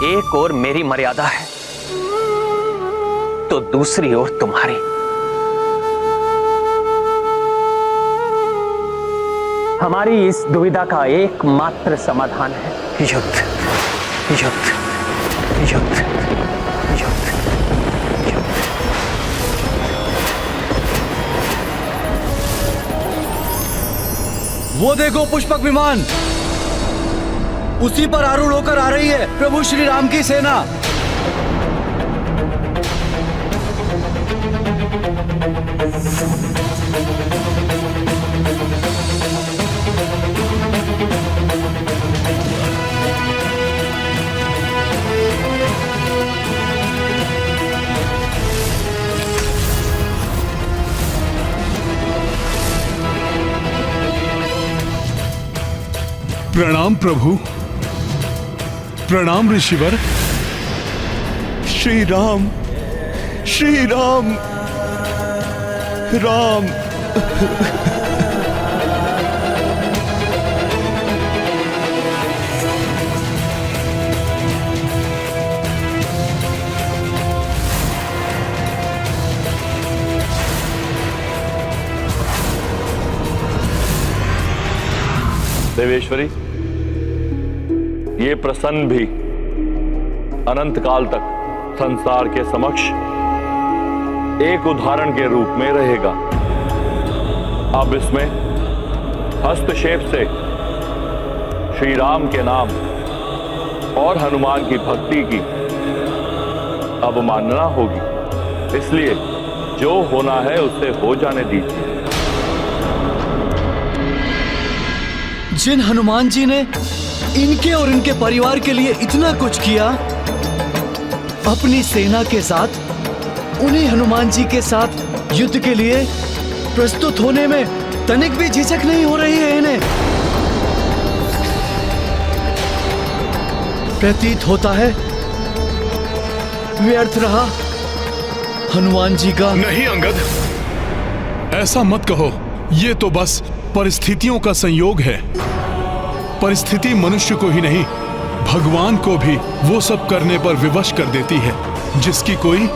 एक ओर मेरी मर्यादा है तो दूसरी ओर तुम्हारी। हमारी इस दुविधा का एकमात्र समाधान है युद्ध, युद्ध, युद्ध, युद्ध, युद्ध। वो देखो पुष्पक विमान, उसी पर आरूढ़ होकर आ रही है प्रभु श्री राम की सेना। प्रणाम प्रभु, प्रणाम ऋषिवर। श्री राम, श्री राम, राम। देवेश्वरी, ये प्रसन्न भी अनंत काल तक संसार के समक्ष एक उदाहरण के रूप में रहेगा। अब इसमें हस्तक्षेप से श्री राम के नाम और हनुमान की भक्ति की अवमानना होगी, इसलिए जो होना है उसे हो जाने दीजिए। जिन हनुमान जी ने इनके और इनके परिवार के लिए इतना कुछ किया, अपनी सेना के साथ उन्हीं हनुमान जी के साथ युद्ध के लिए प्रस्तुत होने में तनिक भी झिझक नहीं हो रही है इन्हें। प्रतीत होता है व्यर्थ रहा हनुमान जी का। नहीं अंगद, ऐसा मत कहो। ये तो बस परिस्थितियों का संयोग है। परिस्थिति मनुष्य को ही नहीं भगवान को भी वो सब करने पर विवश कर देती है जिसकी कोई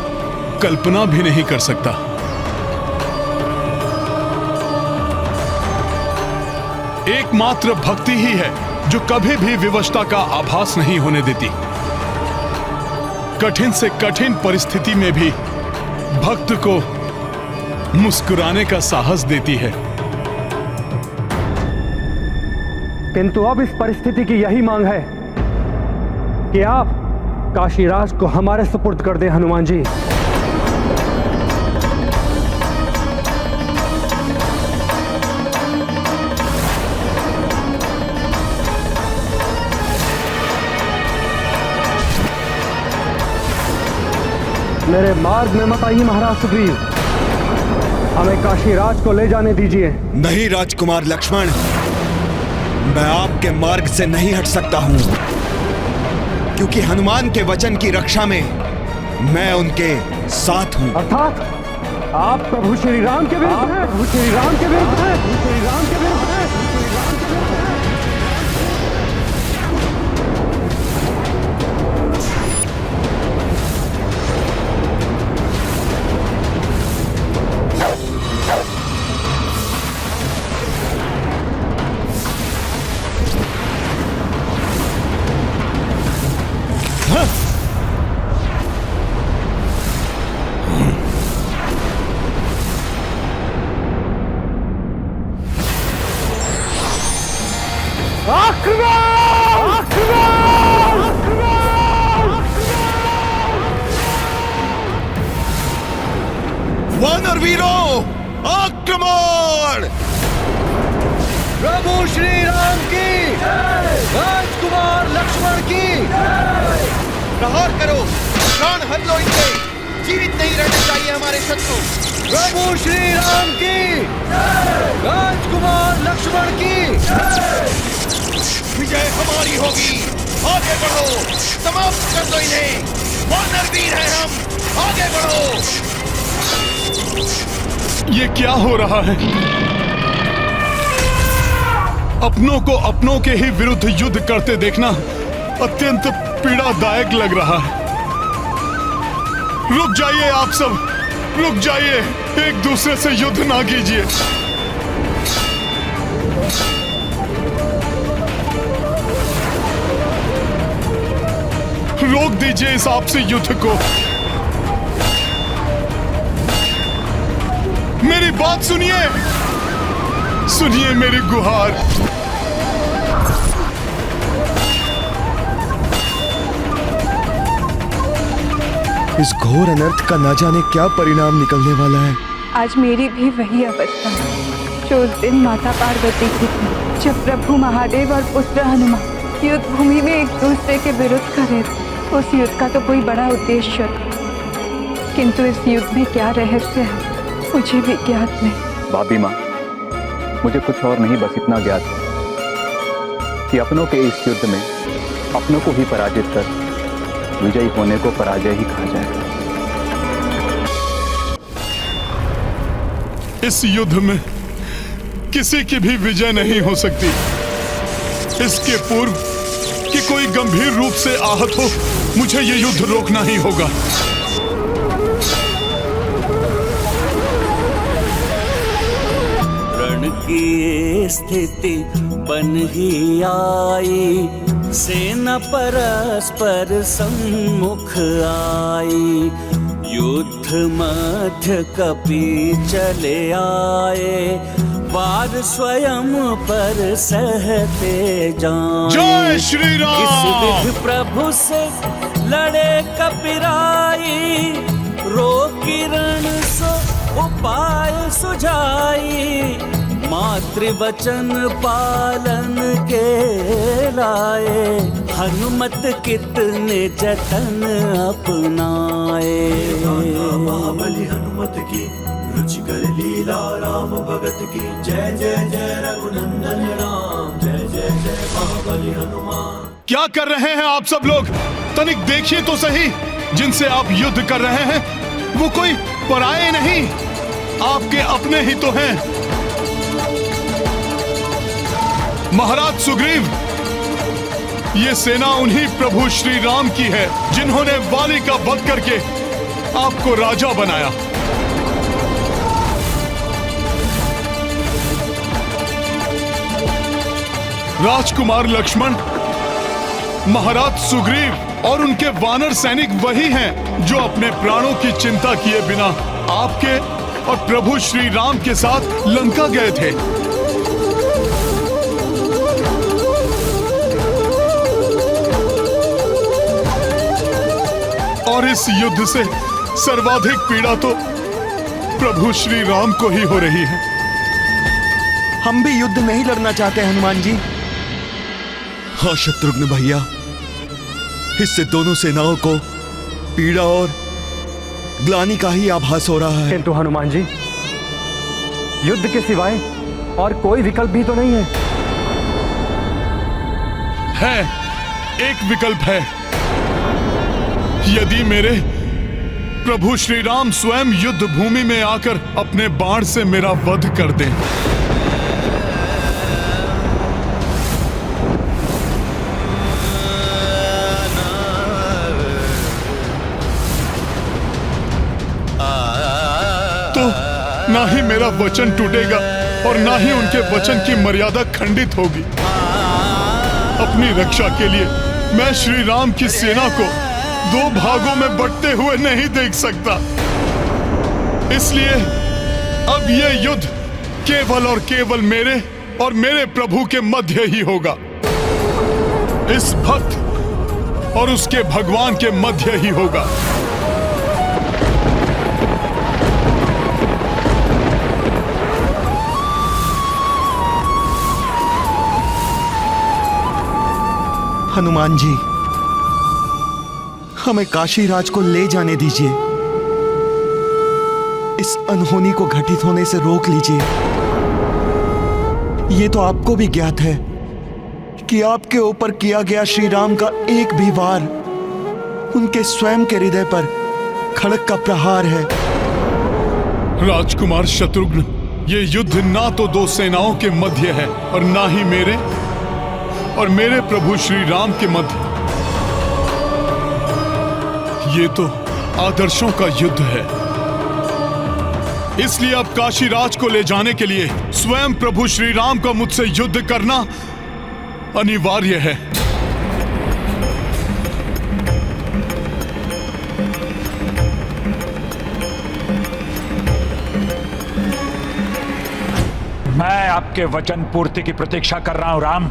कल्पना भी नहीं कर सकता। एकमात्र भक्ति ही है जो कभी भी विवशता का आभास नहीं होने देती। कठिन से कठिन परिस्थिति में भी भक्त को मुस्कुराने का साहस देती है। किंतु अब इस परिस्थिति की यही मांग है कि आप काशीराज को हमारे सुपुर्द कर दें हनुमान जी। मेरे मार्ग में मत आइए महाराज सुग्रीव, हमें काशीराज को ले जाने दीजिए। नहीं राजकुमार लक्ष्मण, मैं आपके मार्ग से नहीं हट सकता हूं, क्योंकि हनुमान के वचन की रक्षा में मैं उनके साथ हूं। अर्थात आप प्रभु श्री राम के विरुद्ध हैं। प्रभु श्री राम के विरुद्ध हैं। श्री राम के विरुद्ध हैं। वानर वीरों, आक्रमण! प्रभु श्री राम की, राजकुमार लक्ष्मण की, प्रहार करो, प्राण हर लो इनके, जीवित नहीं रहने चाहिए हमारे शत्रु। प्रभु श्री राम की, राजकुमार लक्ष्मण की, विजय हमारी होगी। आगे बढ़ो, समाप्त कर दो इन्हें। वानर वीर हैं हम, आगे बढ़ो। ये क्या हो रहा है? अपनों को अपनों के ही विरुद्ध युद्ध करते देखना अत्यंत पीड़ादायक लग रहा है। रुक जाइए आप सब, रुक जाइए, एक दूसरे से युद्ध ना कीजिए। रोक दीजिए इस आपसी युद्ध को। मेरी बात सुनिए, सुनिए मेरी गुहार। इस घोर अनर्थ का ना जाने क्या परिणाम निकलने वाला है। आज मेरी भी वही अवस्था है जो उस दिन माता पार्वती की थी, जब प्रभु महादेव और पुत्र हनुमान युद्ध भूमि में एक दूसरे के विरुद्ध कर रहे थे। उस युद्ध का तो कोई बड़ा उद्देश्य था, किंतु इस युद्ध में क्या रहस्य है मुझे भी ज्ञात नहीं। भाभी माँ, मुझे कुछ और नहीं, बस इतना ज्ञात है कि अपनों के इस युद्ध में अपनों को ही पराजित कर विजयी होने को पराजय ही कहा जाएगा। इस युद्ध में किसी की भी विजय नहीं हो सकती। इसके पूर्व कि कोई गंभीर रूप से आहत हो, मुझे ये युद्ध रोकना ही होगा। रण की स्थिति बन ही आई, सेना परस्पर सम्मुख आई, युद्ध मध्य कपि चले आए, वार स्वयं पर सहते जाएं। जय श्री राम। इस विधि प्रभु से लड़े कपिराई, रोकी रण सो उपाय सुझाई, मातृवचन पालन के लाए, हनुमत कितने जतन अपनाए। महाबली हनुमत की, रुचिकर लीला राम भगत की, जय जय जय रघुनंदन राम, जय जय जय महाबली हनुमान। क्या कर रहे हैं आप सब लोग? तनिक देखिए तो सही, जिनसे आप युद्ध कर रहे हैं वो कोई पराये नहीं, आपके अपने ही तो हैं। महाराज सुग्रीव, ये सेना उन्हीं प्रभु श्री राम की है जिन्होंने वाली का वध करके आपको राजा बनाया। राजकुमार लक्ष्मण, महाराज सुग्रीव और उनके वानर सैनिक वही हैं जो अपने प्राणों की चिंता किए बिना आपके और प्रभु श्री राम के साथ लंका गए थे। और इस युद्ध से सर्वाधिक पीड़ा तो प्रभु श्री राम को ही हो रही है। हम भी युद्ध नहीं लड़ना चाहते हनुमान जी। हाँ शत्रुघ्न भैया, इससे दोनों सेनाओं को पीड़ा और ग्लानि का ही आभास हो रहा है। किंतु हनुमान जी, युद्ध के सिवाय और कोई विकल्प भी तो नहीं है। है, एक विकल्प है। यदि मेरे प्रभु श्री राम स्वयं युद्ध भूमि में आकर अपने बाण से मेरा वध कर दें। तो ना ही मेरा वचन टूटेगा और ना ही उनके वचन की मर्यादा खंडित होगी। अपनी रक्षा के लिए मैं श्री राम की सेना को दो भागों में बंटते हुए नहीं देख सकता। इसलिए अब यह युद्ध केवल और केवल मेरे और मेरे प्रभु के मध्य ही होगा। इस भक्त और उसके भगवान के मध्य ही होगा। हनुमान जी, हमें काशीराज को ले जाने दीजिए। इस अनहोनी को घटित होने से रोक लीजिए। ये तो आपको भी ज्ञात है कि आपके ऊपर किया गया श्री राम का एक भी वार उनके स्वयं के हृदय पर खड़क का प्रहार है। राजकुमार शत्रुघ्न, ये युद्ध ना तो दो सेनाओं के मध्य है और ना ही मेरे और मेरे प्रभु श्री राम के मध्य। ये तो आदर्शों का युद्ध है। इसलिए अब काशीराज को ले जाने के लिए स्वयं प्रभु श्री राम का मुझसे युद्ध करना अनिवार्य है। मैं आपके वचन पूर्ति की प्रतीक्षा कर रहा हूं राम।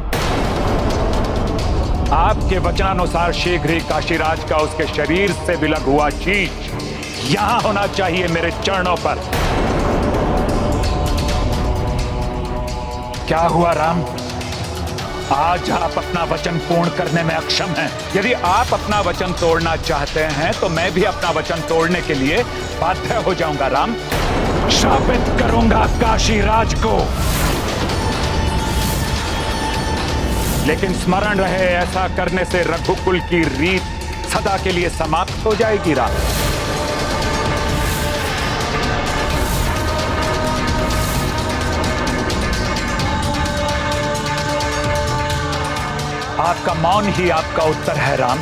आपके वचनानुसार शीघ्र ही काशीराज का उसके शरीर से विलग हुआ शीश यहां होना चाहिए मेरे चरणों पर। क्या हुआ राम? आज आप अपना वचन पूर्ण करने में अक्षम हैं। यदि आप अपना वचन तोड़ना चाहते हैं तो मैं भी अपना वचन तोड़ने के लिए बाध्य हो जाऊंगा राम। शापित करूंगा काशीराज को। लेकिन स्मरण रहे, ऐसा करने से रघुकुल की रीत सदा के लिए समाप्त हो जाएगी राम। आपका मौन ही आपका उत्तर है राम।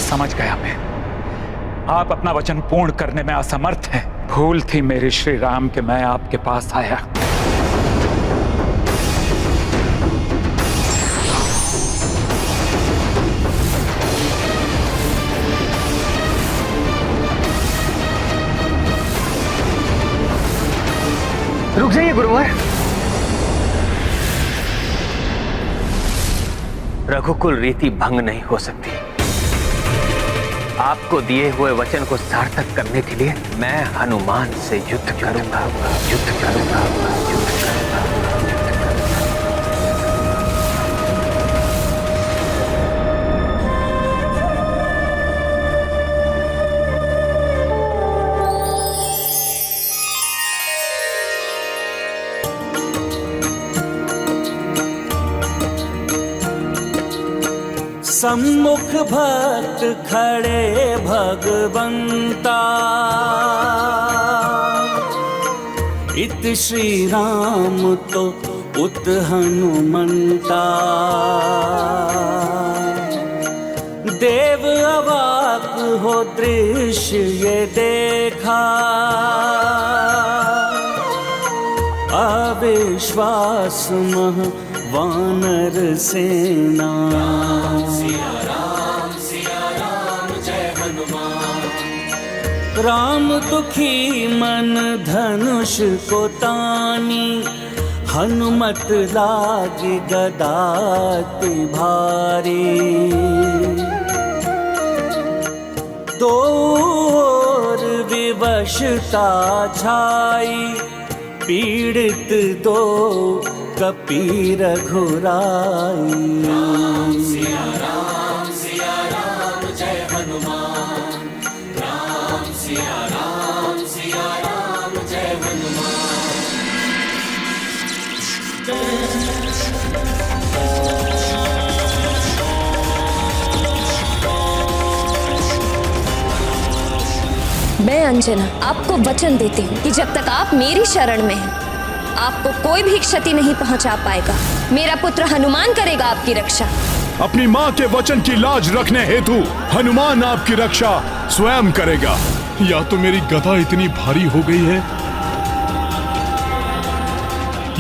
समझ गया मैं, आप अपना वचन पूर्ण करने में असमर्थ हैं। भूल थी मेरे श्री राम कि मैं आपके पास आया। रुक जाइए गुरुवर। रघुकुल रीति भंग नहीं हो सकती। आपको दिए हुए वचन को सार्थक करने के लिए मैं हनुमान से युद्ध करूंगा, युद्ध करूंगा, युद्ध करूंगा। सम्मुख भक्त खड़े भगवंता, इत श्री राम तो उत हनुमंता। देव अवाक हो दृश्य ये देखा, अविश्वास मह वानर सेना। सिया राम जय हनुमान। राम दुखी मन धनुष को तानी, हनुमत लागी गदाति भारी। दो ओर विवशता छाई, पीड़ित दो कपी रघुराई। सिया राम जय हनुमान। राम सिया राम जय हनुमान। मैं अंजना आपको वचन देती हूँ कि जब तक आप मेरी शरण में हैं, आपको कोई भी क्षति नहीं पहुँचा पाएगा। मेरा पुत्र हनुमान करेगा आपकी रक्षा। अपनी माँ के वचन की लाज रखने हेतु हनुमान आपकी रक्षा स्वयं करेगा। या तो मेरी गदा इतनी भारी हो गई है,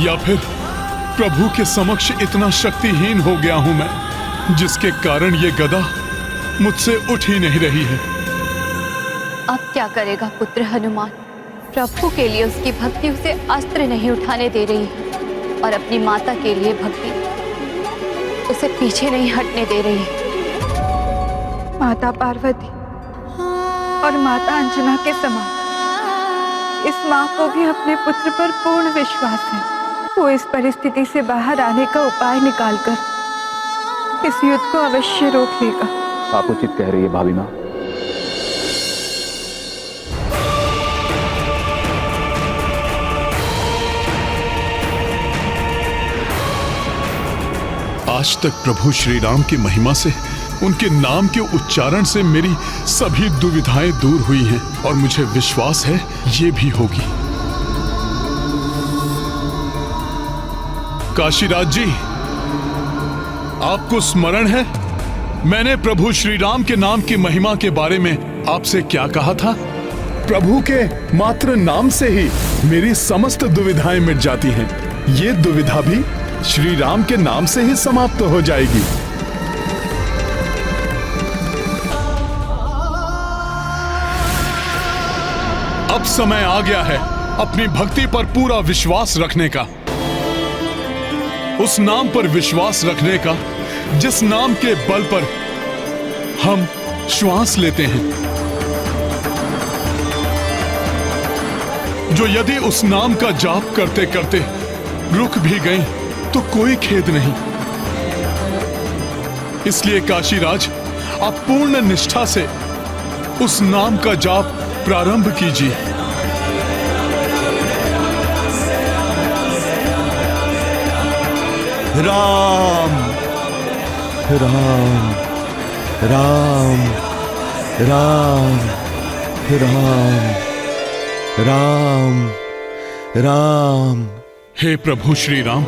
या फिर प्रभु के समक्ष इतना शक्तिहीन हो गया हूं मैं, जिसके कारण ये गदा मुझसे उठ ही नहीं रही है। अब क्या करेगा पुत्र हनुमान? प्रभु के लिए उसकी भक्ति उसे अस्त्र नहीं उठाने दे रही है, और अपनी माता के लिए भक्ति उसे पीछे नहीं हटने दे रही है। माता पार्वती और माता अंजना के समान इस माँ को भी अपने पुत्र पर पूर्ण विश्वास है। वो इस परिस्थिति से बाहर आने का उपाय निकालकर इस युद्ध को अवश्य रोक लेगा। आप उचित कह रही है भाभी माँ। आज तक प्रभु श्री राम की महिमा से, उनके नाम के उच्चारण से मेरी सभी दुविधाएं दूर हुई हैं, और मुझे विश्वास है ये भी होगी। काशीराज जी, आपको स्मरण है मैंने प्रभु श्री राम के नाम की महिमा के बारे में आपसे क्या कहा था? प्रभु के मात्र नाम से ही मेरी समस्त दुविधाएं मिट जाती हैं। ये दुविधा भी श्री राम के नाम से ही समाप्त हो जाएगी। अब समय आ गया है अपनी भक्ति पर पूरा विश्वास रखने का, उस नाम पर विश्वास रखने का जिस नाम के बल पर हम श्वास लेते हैं, जो यदि उस नाम का जाप करते करते रुक भी गई तो कोई खेद नहीं। इसलिए काशीराज, आप पूर्ण निष्ठा से उस नाम का जाप प्रारंभ कीजिए। राम राम राम राम राम राम राम। हे प्रभु श्री राम,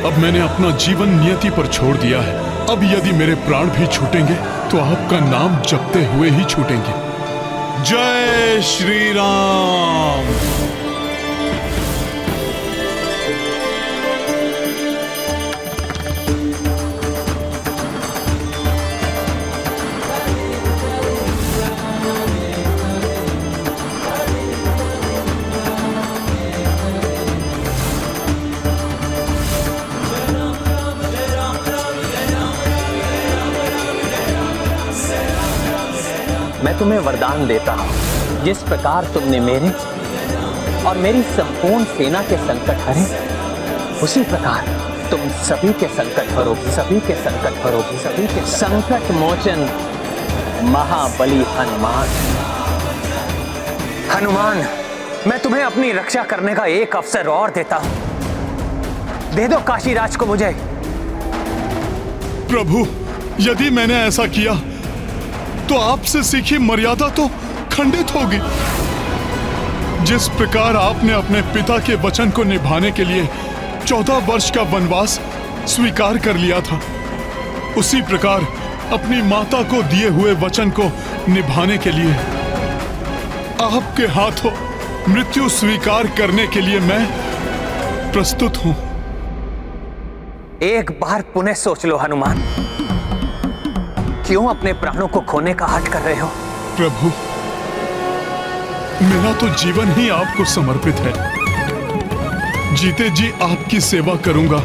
अब मैंने अपना जीवन नियति पर छोड़ दिया है। अब यदि मेरे प्राण भी छूटेंगे तो आपका नाम जपते हुए ही छूटेंगे। जय श्री राम। मैं तुम्हें वरदान देता हूं, जिस प्रकार तुमने मेरे और मेरी संपूर्ण सेना के संकट हरे, उसी प्रकार तुम सभी के संकट हरोगी, सभी के संकट हरोगी, सभी के संकट मोचन महाबली हनुमान। हनुमान, मैं तुम्हें अपनी रक्षा करने का एक अवसर और देता हूं। दे दो काशीराज को मुझे। प्रभु, यदि मैंने ऐसा किया तो आपसे सीखी मर्यादा तो खंडित होगी। जिस प्रकार आपने अपने पिता के वचन को निभाने के लिए 14 वर्ष का वनवास स्वीकार कर लिया था, उसी प्रकार अपनी माता को दिए हुए वचन को निभाने के लिए आपके हाथों मृत्यु स्वीकार करने के लिए मैं प्रस्तुत हूं। एक बार पुनः सोच लो हनुमान, क्यों अपने प्राणों को खोने का हठ कर रहे हो? प्रभु, मेरा तो जीवन ही आपको समर्पित है। जीते जी आपकी सेवा करूंगा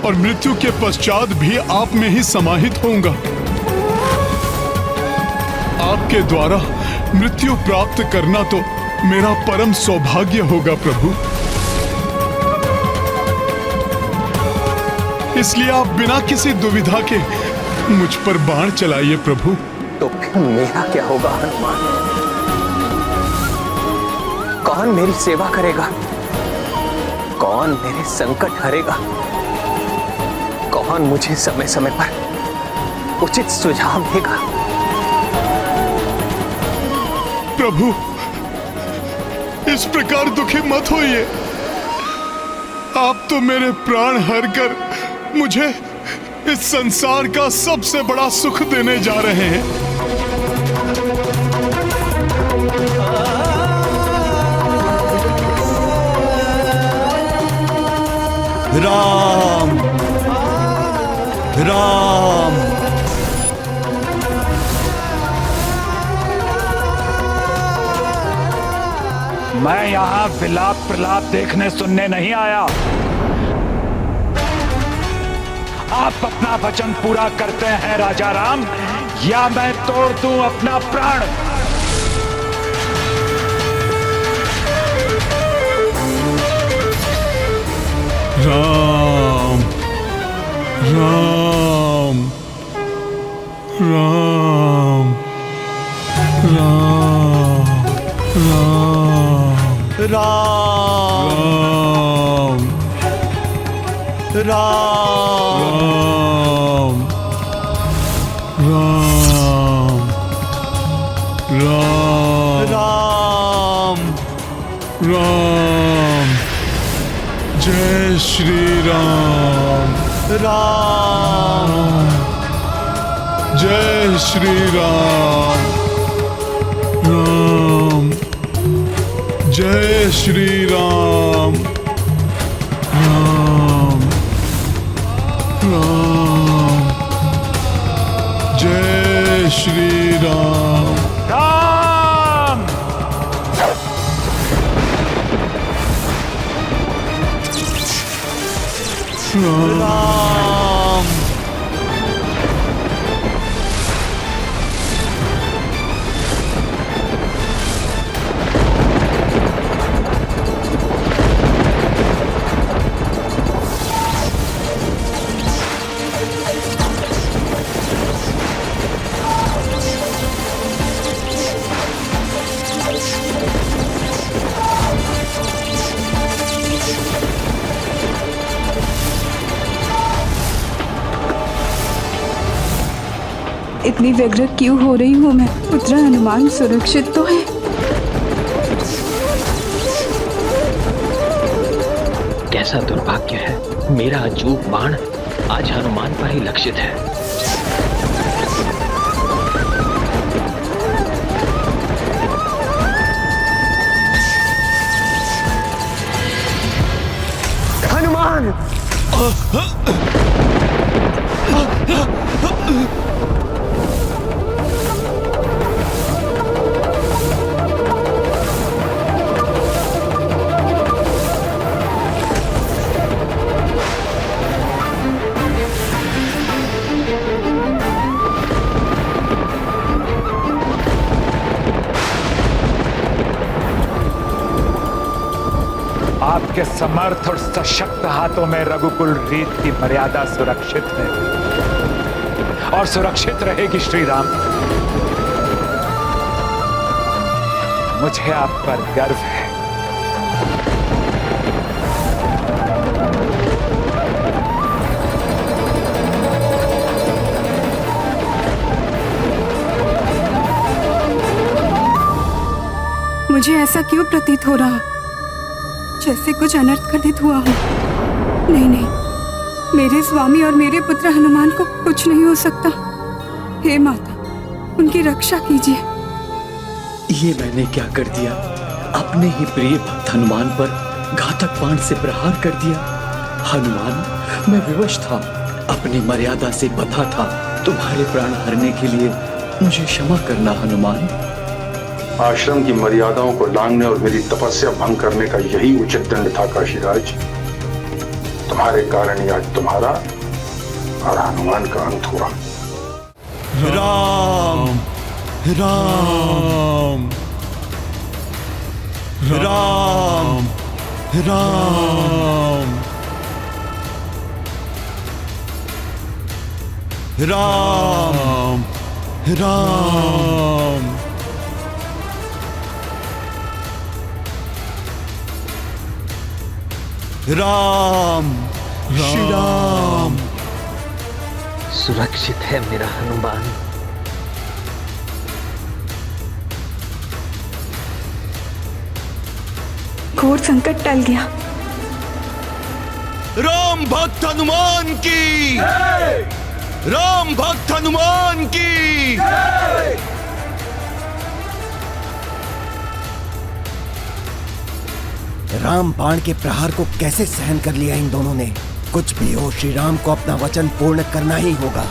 और मृत्यु के पश्चात भी आप में ही समाहित होऊंगा। आपके द्वारा मृत्यु प्राप्त करना तो मेरा परम सौभाग्य होगा प्रभु। इसलिए आप बिना किसी दुविधा के मुझ पर बाण चलाइए प्रभु। तो फिर मेरा क्या होगा हनुमान? कौन मेरी सेवा करेगा? कौन मेरे संकट हरेगा? कौन मुझे समय समय पर उचित सुझाव देगा? प्रभु, इस प्रकार दुखी मत होइए। आप तो मेरे प्राण हर कर मुझे इस संसार का सबसे बड़ा सुख देने जा रहे हैं। राम राम मैं यहां विलाप प्रलाप देखने सुनने नहीं आया। आप अपना वचन पूरा करते हैं राजा राम, या मैं तोड़ दूं अपना प्राण। राम राम राम राम राम राम राम राम राम राम राम। जय श्री राम। राम जय श्री राम। राम जय श्री राम। राम राम जय श्री राम। राम राम इतनी व्यग्र क्यों हो रही हूँ मैं? पुत्र हनुमान सुरक्षित तो है? कैसा दुर्भाग्य है, मेरा अचूक बाण आज हनुमान पर ही लक्षित है। हनुमान! आपके समर्थ और सशक्त हाथों में रघुकुल रीत की मर्यादा सुरक्षित है और सुरक्षित रहेगी श्री राम। मुझे आप पर गर्व है। मुझे ऐसा क्यों प्रतीत हो रहा, जैसे कुछ अनर्थ घटित हुआ हो? नहीं नहीं, मेरे स्वामी और मेरे पुत्र हनुमान को कुछ नहीं हो सकता। हे माता, उनकी रक्षा कीजिए। ये मैंने क्या कर दिया? अपने ही प्रिय भक्त हनुमान पर घातक बाण से प्रहार कर दिया। हनुमान, मैं विवश था, अपनी मर्यादा से बंधा था। तुम्हारे प्राण हरने के लिए मुझे क्षमा करना हनुमान। आश्रम की मर्यादाओं को लांघने और मेरी तपस्या भंग करने का यही उचित दंड था काशीराज। तुम्हारे कारण ही आज तुम्हारा और हनुमान का अंत हुआ। राम राम राम राम राम राम राम श्री राम। सुरक्षित है मेरा हनुमान। घोर संकट टल गया। राम भक्त हनुमान की, राम भक्त हनुमान की। राम बाण के प्रहार को कैसे सहन कर लिया इन दोनों ने? कुछ भी हो, श्री राम को अपना वचन पूर्ण करना ही होगा।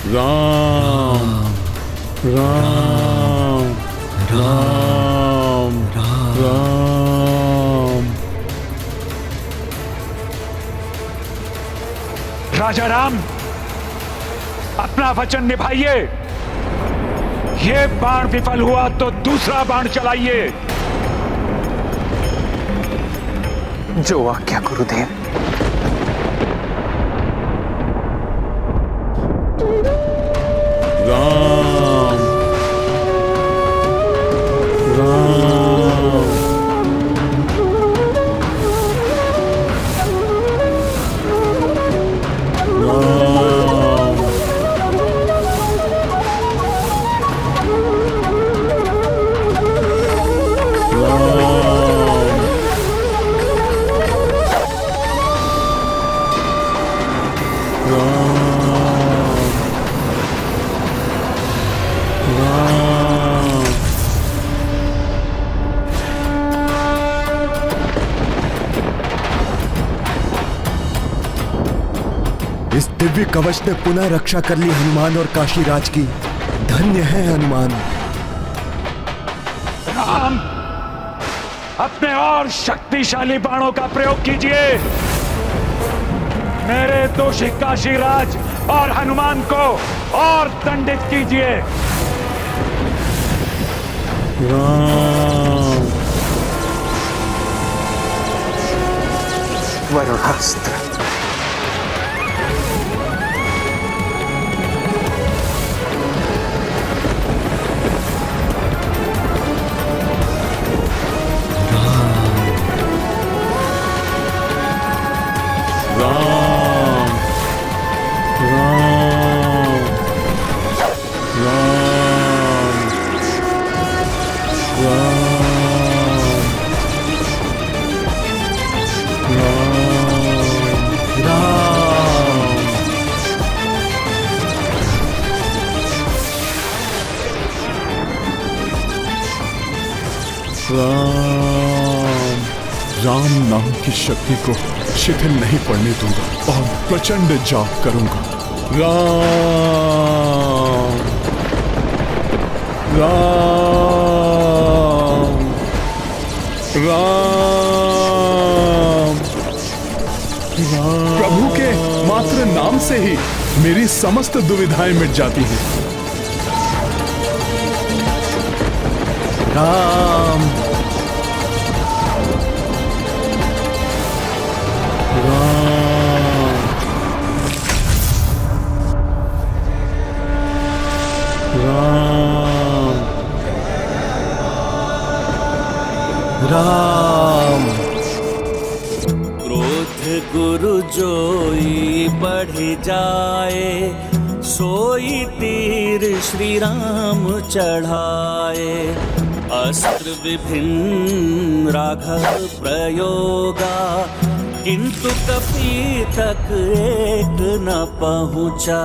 राम राम राम राम। राजा राम, अपना वचन निभाइए। ये बाण विफल हुआ तो दूसरा बाण चलाइए। जो आज्ञा गुरुदेव। राम राम इस दिव्य कवच ने पुनः रक्षा कर ली हनुमान और काशीराज की। धन्य है हनुमान। राम, अपने और शक्तिशाली बाणों का प्रयोग कीजिए। मेरे दोषी काशीराज और हनुमान को और दंडित कीजिए। राम। वरुणास्त्र। राम नाम की शक्ति को शिथिल नहीं पड़ने दूंगा और प्रचंड जाप करूंगा। राम राम राम राम। प्रभु के मात्र नाम से ही मेरी समस्त दुविधाएं मिट जाती हैं। राम राम। क्रोध गुरु जोई बढ़ जाए, सोई तीर श्री राम चढ़ाए। अस्त्र विभिन्न राघव प्रयोगा, किंतु कभी तक एक न पहुँचा।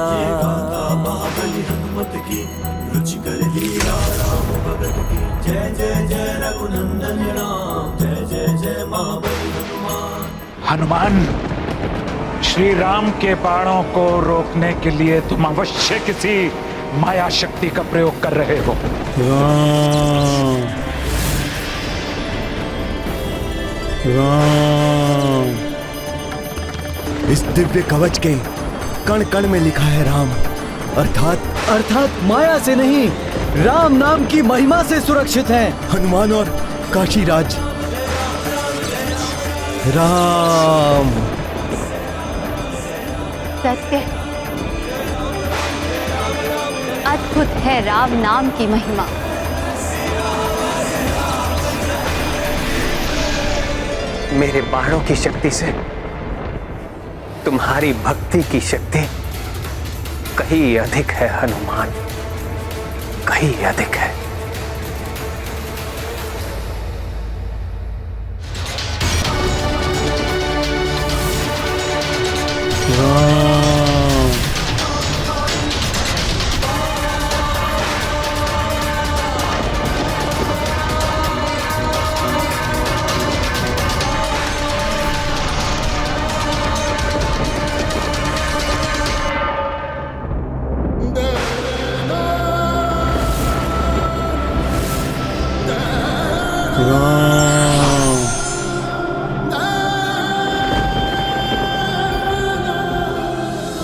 महाबली हनुमत की रुचिकर लीला राम भगत की, जय जय जय रघुनंदन राम, जय जय जय महाबली हनुमान। हनुमान, श्री राम के बाणों को रोकने के लिए तुम अवश्य किसी माया शक्ति का प्रयोग कर रहे हो। राम राम। इस दिव्य कवच के कण कण में लिखा है राम, अर्थात माया से नहीं, राम नाम की महिमा से सुरक्षित हैं। हनुमान और काशीराज। राम सत्य, अद्भुत है राम नाम की महिमा। मेरे बाणों की शक्ति से तुम्हारी भक्ति की शक्ति कहीं अधिक है हनुमान, कहीं अधिक है।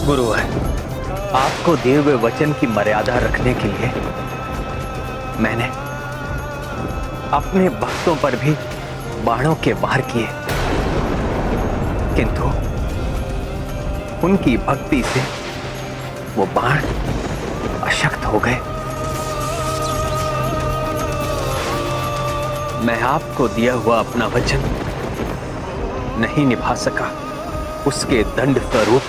गुरुवर, आपको दिए हुए वचन की मर्यादा रखने के लिए मैंने अपने भक्तों पर भी बाणों के वार किए, किंतु उनकी भक्ति से वो बाण अशक्त हो गए। मैं आपको दिया हुआ अपना वचन नहीं निभा सका, उसके दंड स्वरूप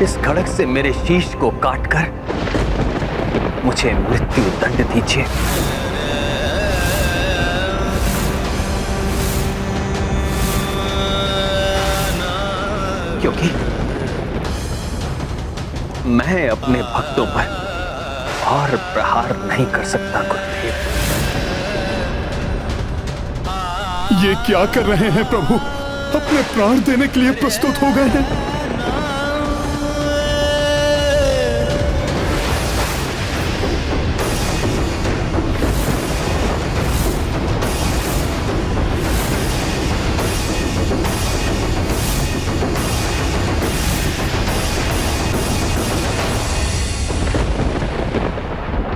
इस खड़ग से मेरे शीश को काटकर मुझे मृत्यु दंड दीजिए। क्योंकि मैं अपने भक्तों पर और प्रहार नहीं कर सकता गुरुदेव। ये क्या कर रहे हैं प्रभु? अपने प्राण देने के लिए प्रस्तुत हो गए हैं।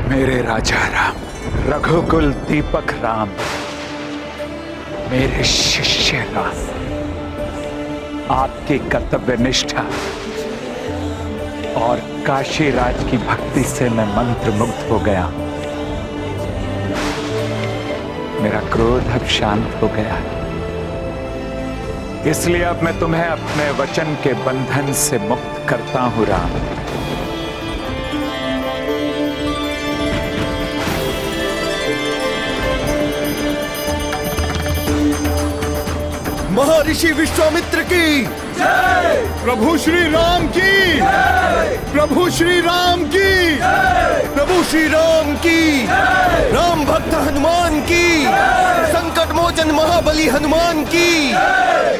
मेरे राजा राम, रघुकुल दीपक राम, मेरे शिष्य राम, आपकी कर्तव्य निष्ठा और काशीराज की भक्ति से मैं मंत्र मुग्ध हो गया। मेरा क्रोध अब शांत हो गया है, इसलिए अब मैं तुम्हें अपने वचन के बंधन से मुक्त करता हूं राम। महर्षि विश्वामित्र की जय, प्रभु श्री राम की जय, प्रभु श्री राम की जय, प्रभु श्री राम की जय, राम भक्त हनुमान की जय, संकट मोचन महाबली हनुमान की जय।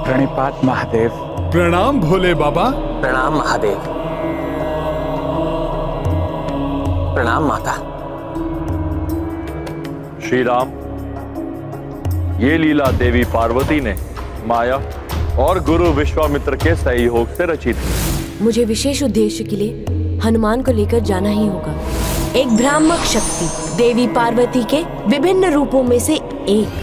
प्रणिपात महादेव। प्रणाम भोले बाबा। प्रणाम महादेव। प्रणाम माता। श्री राम, ये लीला देवी पार्वती ने माया और गुरु विश्वामित्र के सहयोग से रची थी। मुझे विशेष उद्देश्य के लिए हनुमान को लेकर जाना ही होगा। एक भ्रामक शक्ति देवी पार्वती के विभिन्न रूपों में से एक।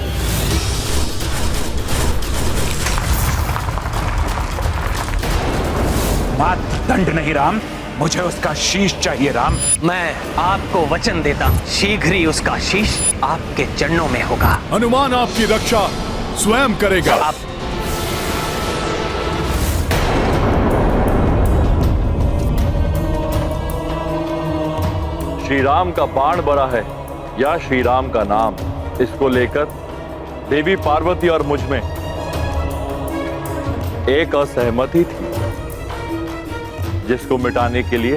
दंड नहीं राम, मुझे उसका शीश चाहिए राम। मैं आपको वचन देता हूं, शीघ्र ही उसका शीश आपके चरणों में होगा। हनुमान आपकी रक्षा स्वयं करेगा। श्री राम का बाण बड़ा है या श्री राम का नाम, इसको लेकर देवी पार्वती और मुझ में एक असहमति थी, जिसको मिटाने के लिए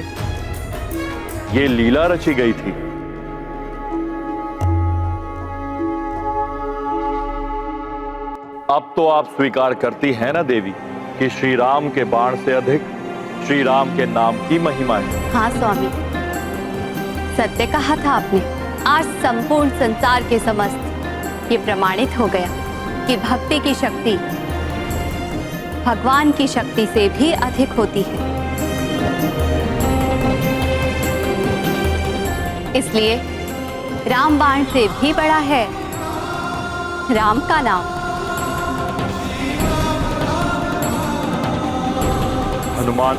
ये लीला रची गई थी। अब तो आप स्वीकार करती हैं ना देवी कि श्री राम के बाण से अधिक श्री राम के नाम की महिमा है। हाँ स्वामी, सत्य कहा था आपने। आज संपूर्ण संसार के समस्त ये प्रमाणित हो गया कि भक्ति की शक्ति भगवान की शक्ति से भी अधिक होती है। इसलिए रामबाण से भी बड़ा है राम का नाम। हनुमान,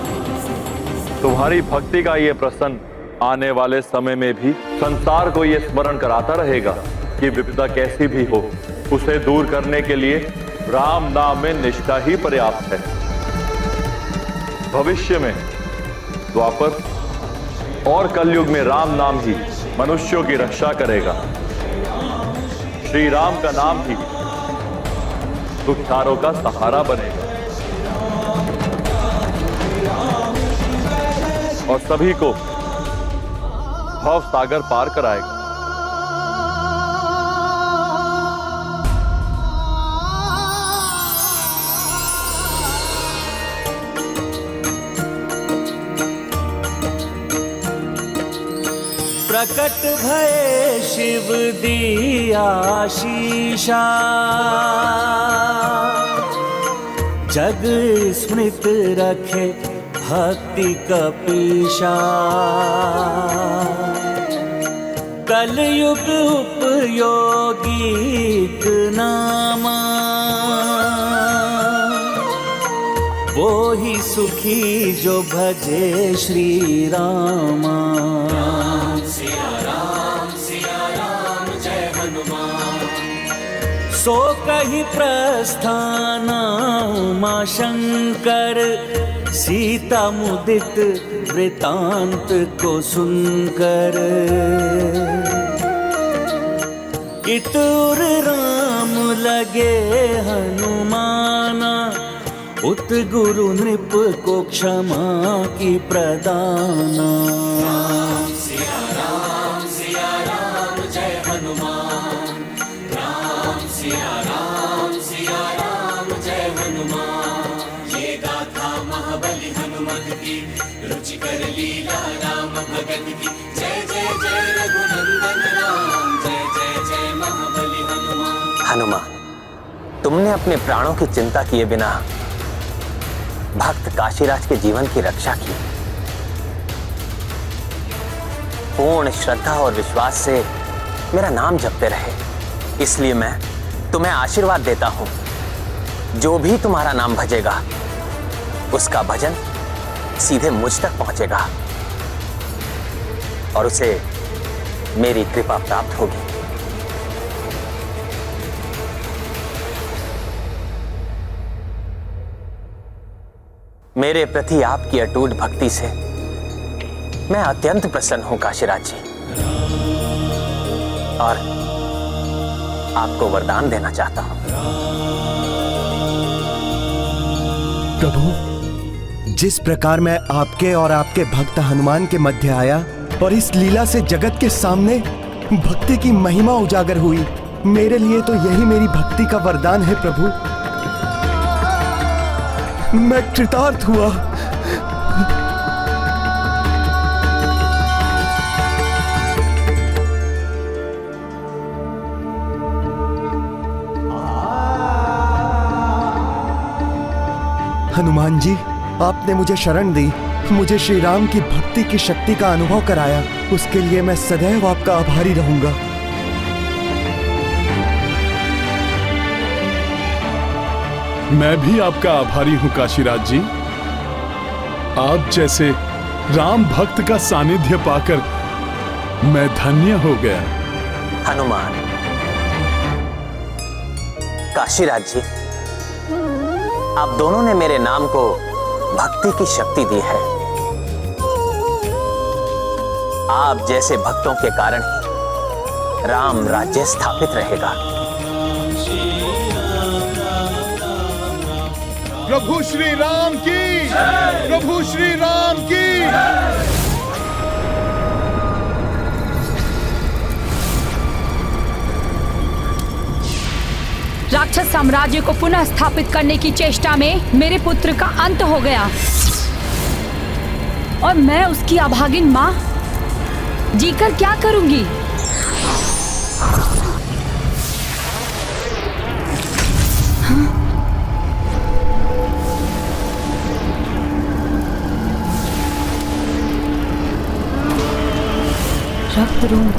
तुम्हारी भक्ति का ये प्रसन्न आने वाले समय में भी संसार को ये स्मरण कराता रहेगा कि विपदा कैसी भी हो, उसे दूर करने के लिए राम नाम में निष्ठा ही पर्याप्त है। भविष्य में द्वापर और कलयुग में राम नाम ही मनुष्यों की रक्षा करेगा। श्री राम का नाम ही दुखियारों का सहारा बनेगा और सभी को भव सागर पार कराएगा। प्रकट भये शिव दिया शीशा, जग स्मृत रखे भक्ति कपीशा। कलयुग उपयोगी नामा, वो ही सुखी जो भजे श्री रामा। सिया राम जय हनुमान। सो कही प्रस्थान उमा शंकर, सीता मुदित वृतांत को सुनकर। इतुर राम लगे हनुमाना, उत गुरु नृप को क्षमा की प्रदाना। सिया राम जय हनुमान। राम सिया राम जय हनुमान। ये गाथा महाबली हनुमत की, रुचिकर लीला राम भगत की। जय जय जय रघुनंदन राम, जय जय जय महाबली हनुमान। हनुमान, तुमने अपने प्राणों की चिंता किए बिना भक्त काशीराज के जीवन की रक्षा की। पूर्ण श्रद्धा और विश्वास से मेरा नाम जपते रहे, इसलिए मैं तुम्हें आशीर्वाद देता हूं। जो भी तुम्हारा नाम भजेगा उसका भजन सीधे मुझ तक पहुंचेगा और उसे मेरी कृपा प्राप्त होगी। मेरे प्रति आपकी अटूट भक्ति से मैं अत्यंत प्रसन्न हूं काशीराज जी, और आपको वरदान देना चाहता हूं। प्रभु, जिस प्रकार मैं आपके और आपके भक्त हनुमान के मध्य आया और इस लीला से जगत के सामने भक्ति की महिमा उजागर हुई, मेरे लिए तो यही मेरी भक्ति का वरदान है प्रभु। मैं कृतार्थ हुआ। हनुमान जी, आपने मुझे शरण दी, मुझे श्री राम की भक्ति की शक्ति का अनुभव कराया, उसके लिए मैं सदैव आपका आभारी रहूंगा। मैं भी आपका आभारी हूं काशीराज जी। आप जैसे राम भक्त का सानिध्य पाकर मैं धन्य हो गया। हनुमान, काशीराज जी, आप दोनों ने मेरे नाम को भक्ति की शक्ति दी है। आप जैसे भक्तों के कारण ही राम राज्य स्थापित रहेगा। प्रभु श्री राम की, प्रभु श्री राम की। राक्षस साम्राज्य को पुनः स्थापित करने की चेष्टा में मेरे पुत्र का अंत हो गया और मैं उसकी अभागिन मां जीकर क्या करूंगी? रक्त रूम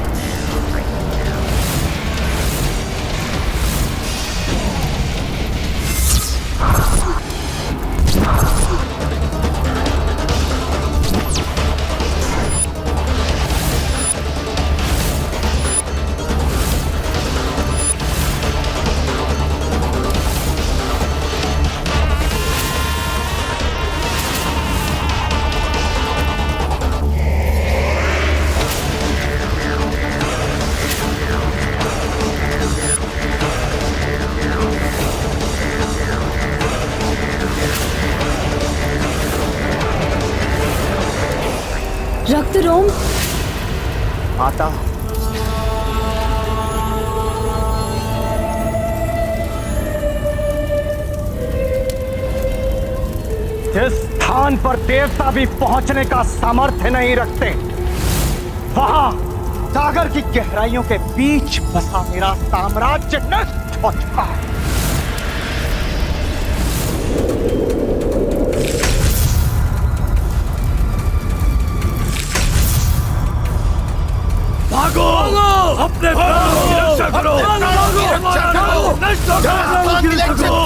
रक्त रोम माता, जिस स्थान पर देवता भी पहुंचने का सामर्थ्य नहीं रखते, वहां सागर की गहराइयों के बीच बसा मेरा साम्राज्य नष्ट हो चुका है। भागो, अपने प्राणों की रक्षा करो, नष्ट करो।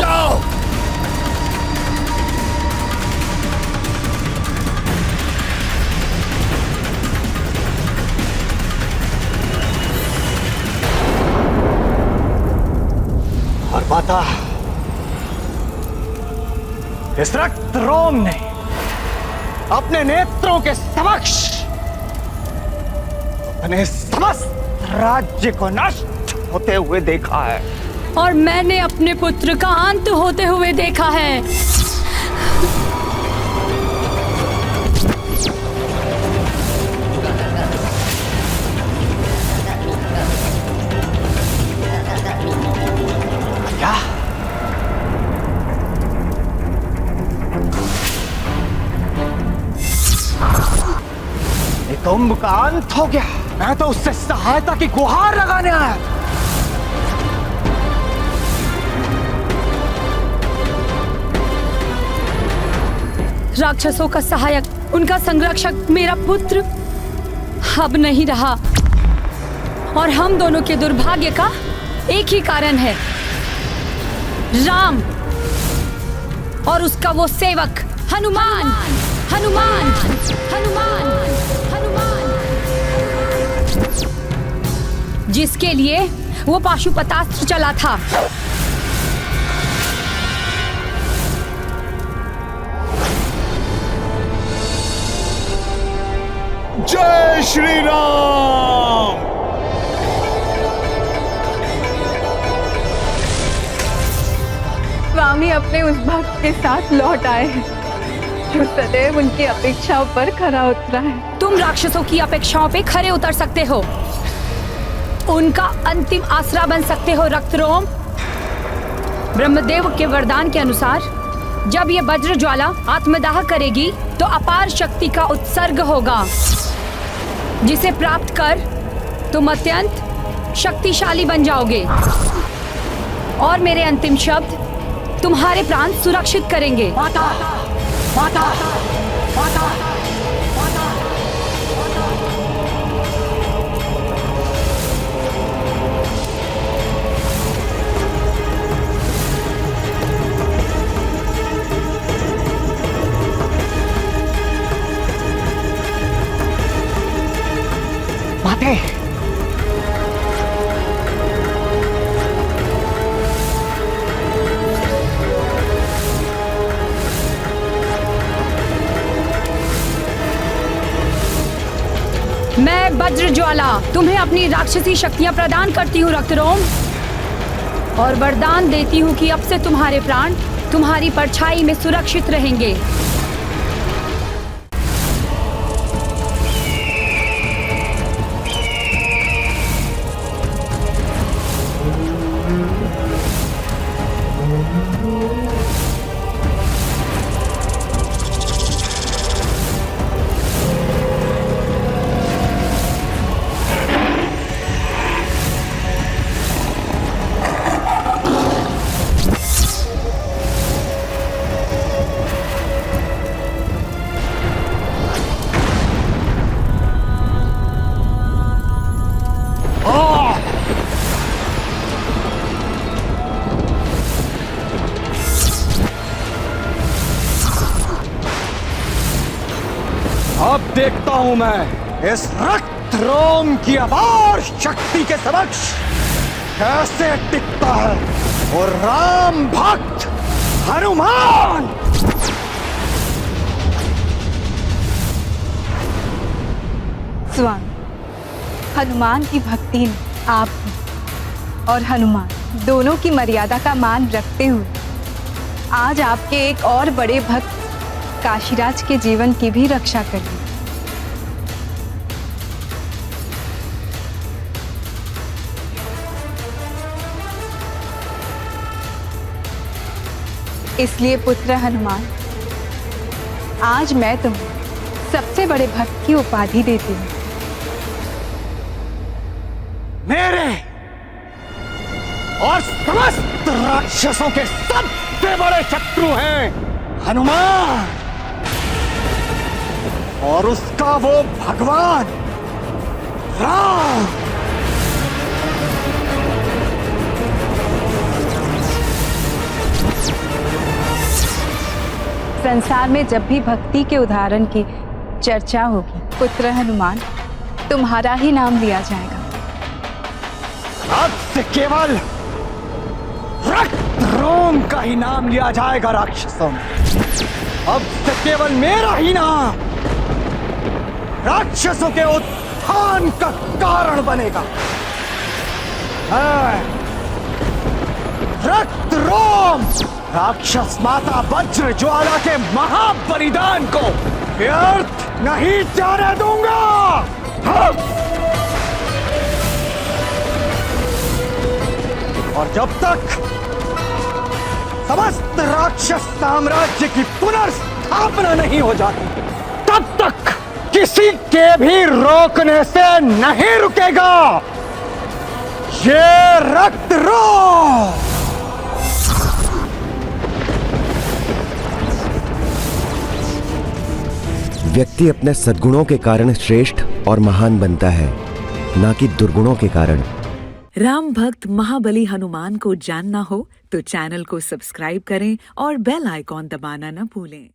और माता, इस रक्त रोम ने अपने नेत्रों के समक्ष अपने समस्त राज्य को नष्ट होते हुए देखा है और मैंने अपने पुत्र का अंत होते हुए देखा है। क्या? नितंब का अंत हो गया। मैं तो उससे सहायता की गुहार लगाने आया। राक्षसों का सहायक, उनका संरक्षक मेरा पुत्र अब नहीं रहा और हम दोनों के दुर्भाग्य का एक ही कारण है, राम और उसका वो सेवक हनुमान। हनुमान, हनुमान, हनुमान, जिसके लिए वो पाशुपतास्त्र चला था। जय श्री राम। स्वामी अपने उस भक्त के साथ लौट आए हैं जो सदैव उनकी अपेक्षाओं पर खरा उतरा है। तुम राक्षसों की अपेक्षाओं पे खरे उतर सकते हो, उनका अंतिम आसरा बन सकते हो। रक्तरोम, ब्रह्मदेव के वरदान के अनुसार जब ये वज्र ज्वाला आत्मदाह करेगी तो अपार शक्ति का उत्सर्ग होगा, जिसे प्राप्त कर तुम अत्यंत शक्तिशाली बन जाओगे और मेरे अंतिम शब्द तुम्हारे प्राण सुरक्षित करेंगे। माता, माता, माता, माता। ज्वाला, तुम्हें अपनी राक्षसी शक्तियां प्रदान करती हूँ रक्तरोम, और वरदान देती हूँ कि अब से तुम्हारे प्राण तुम्हारी परछाई में सुरक्षित रहेंगे। अब देखता हूं मैं इस रक्त रोम की अपार शक्ति के समक्ष कैसे टिकता है और राम भक्त हनुमान। स्वामी, हनुमान की भक्ति ने आप और हनुमान दोनों की मर्यादा का मान रखते हुए आज आपके एक और बड़े भक्त काशीराज के जीवन की भी रक्षा कर ली। इसलिए पुत्र हनुमान, आज मैं तुम्हें सबसे बड़े भक्त की उपाधि देती हूँ। मेरे और समस्त राक्षसों के सबसे बड़े शत्रु हैं हनुमान और उसका वो भगवान राम। संसार में जब भी भक्ति के उदाहरण की चर्चा होगी, पुत्र हनुमान, तुम्हारा ही नाम लिया जाएगा। अब से केवल रक्त रोम का ही नाम लिया जाएगा राक्षसों में। अब से केवल मेरा ही नाम राक्षसों के उत्थान का कारण बनेगा। रक्त रोम राक्षस माता वज्र ज्वाला के महाबलिदान को व्यर्थ नहीं जाने दूंगा। और जब तक समस्त राक्षस साम्राज्य की पुनर्स्थापना नहीं हो जाती, तब तक किसी के भी रोकने से नहीं रुकेगा ये रक्त रोम। व्यक्ति अपने सद्गुणों के कारण श्रेष्ठ और महान बनता है, ना कि दुर्गुणों के कारण। राम भक्त महाबली हनुमान को जानना हो तो चैनल को सब्सक्राइब करें और बेल आइकॉन दबाना न भूलें।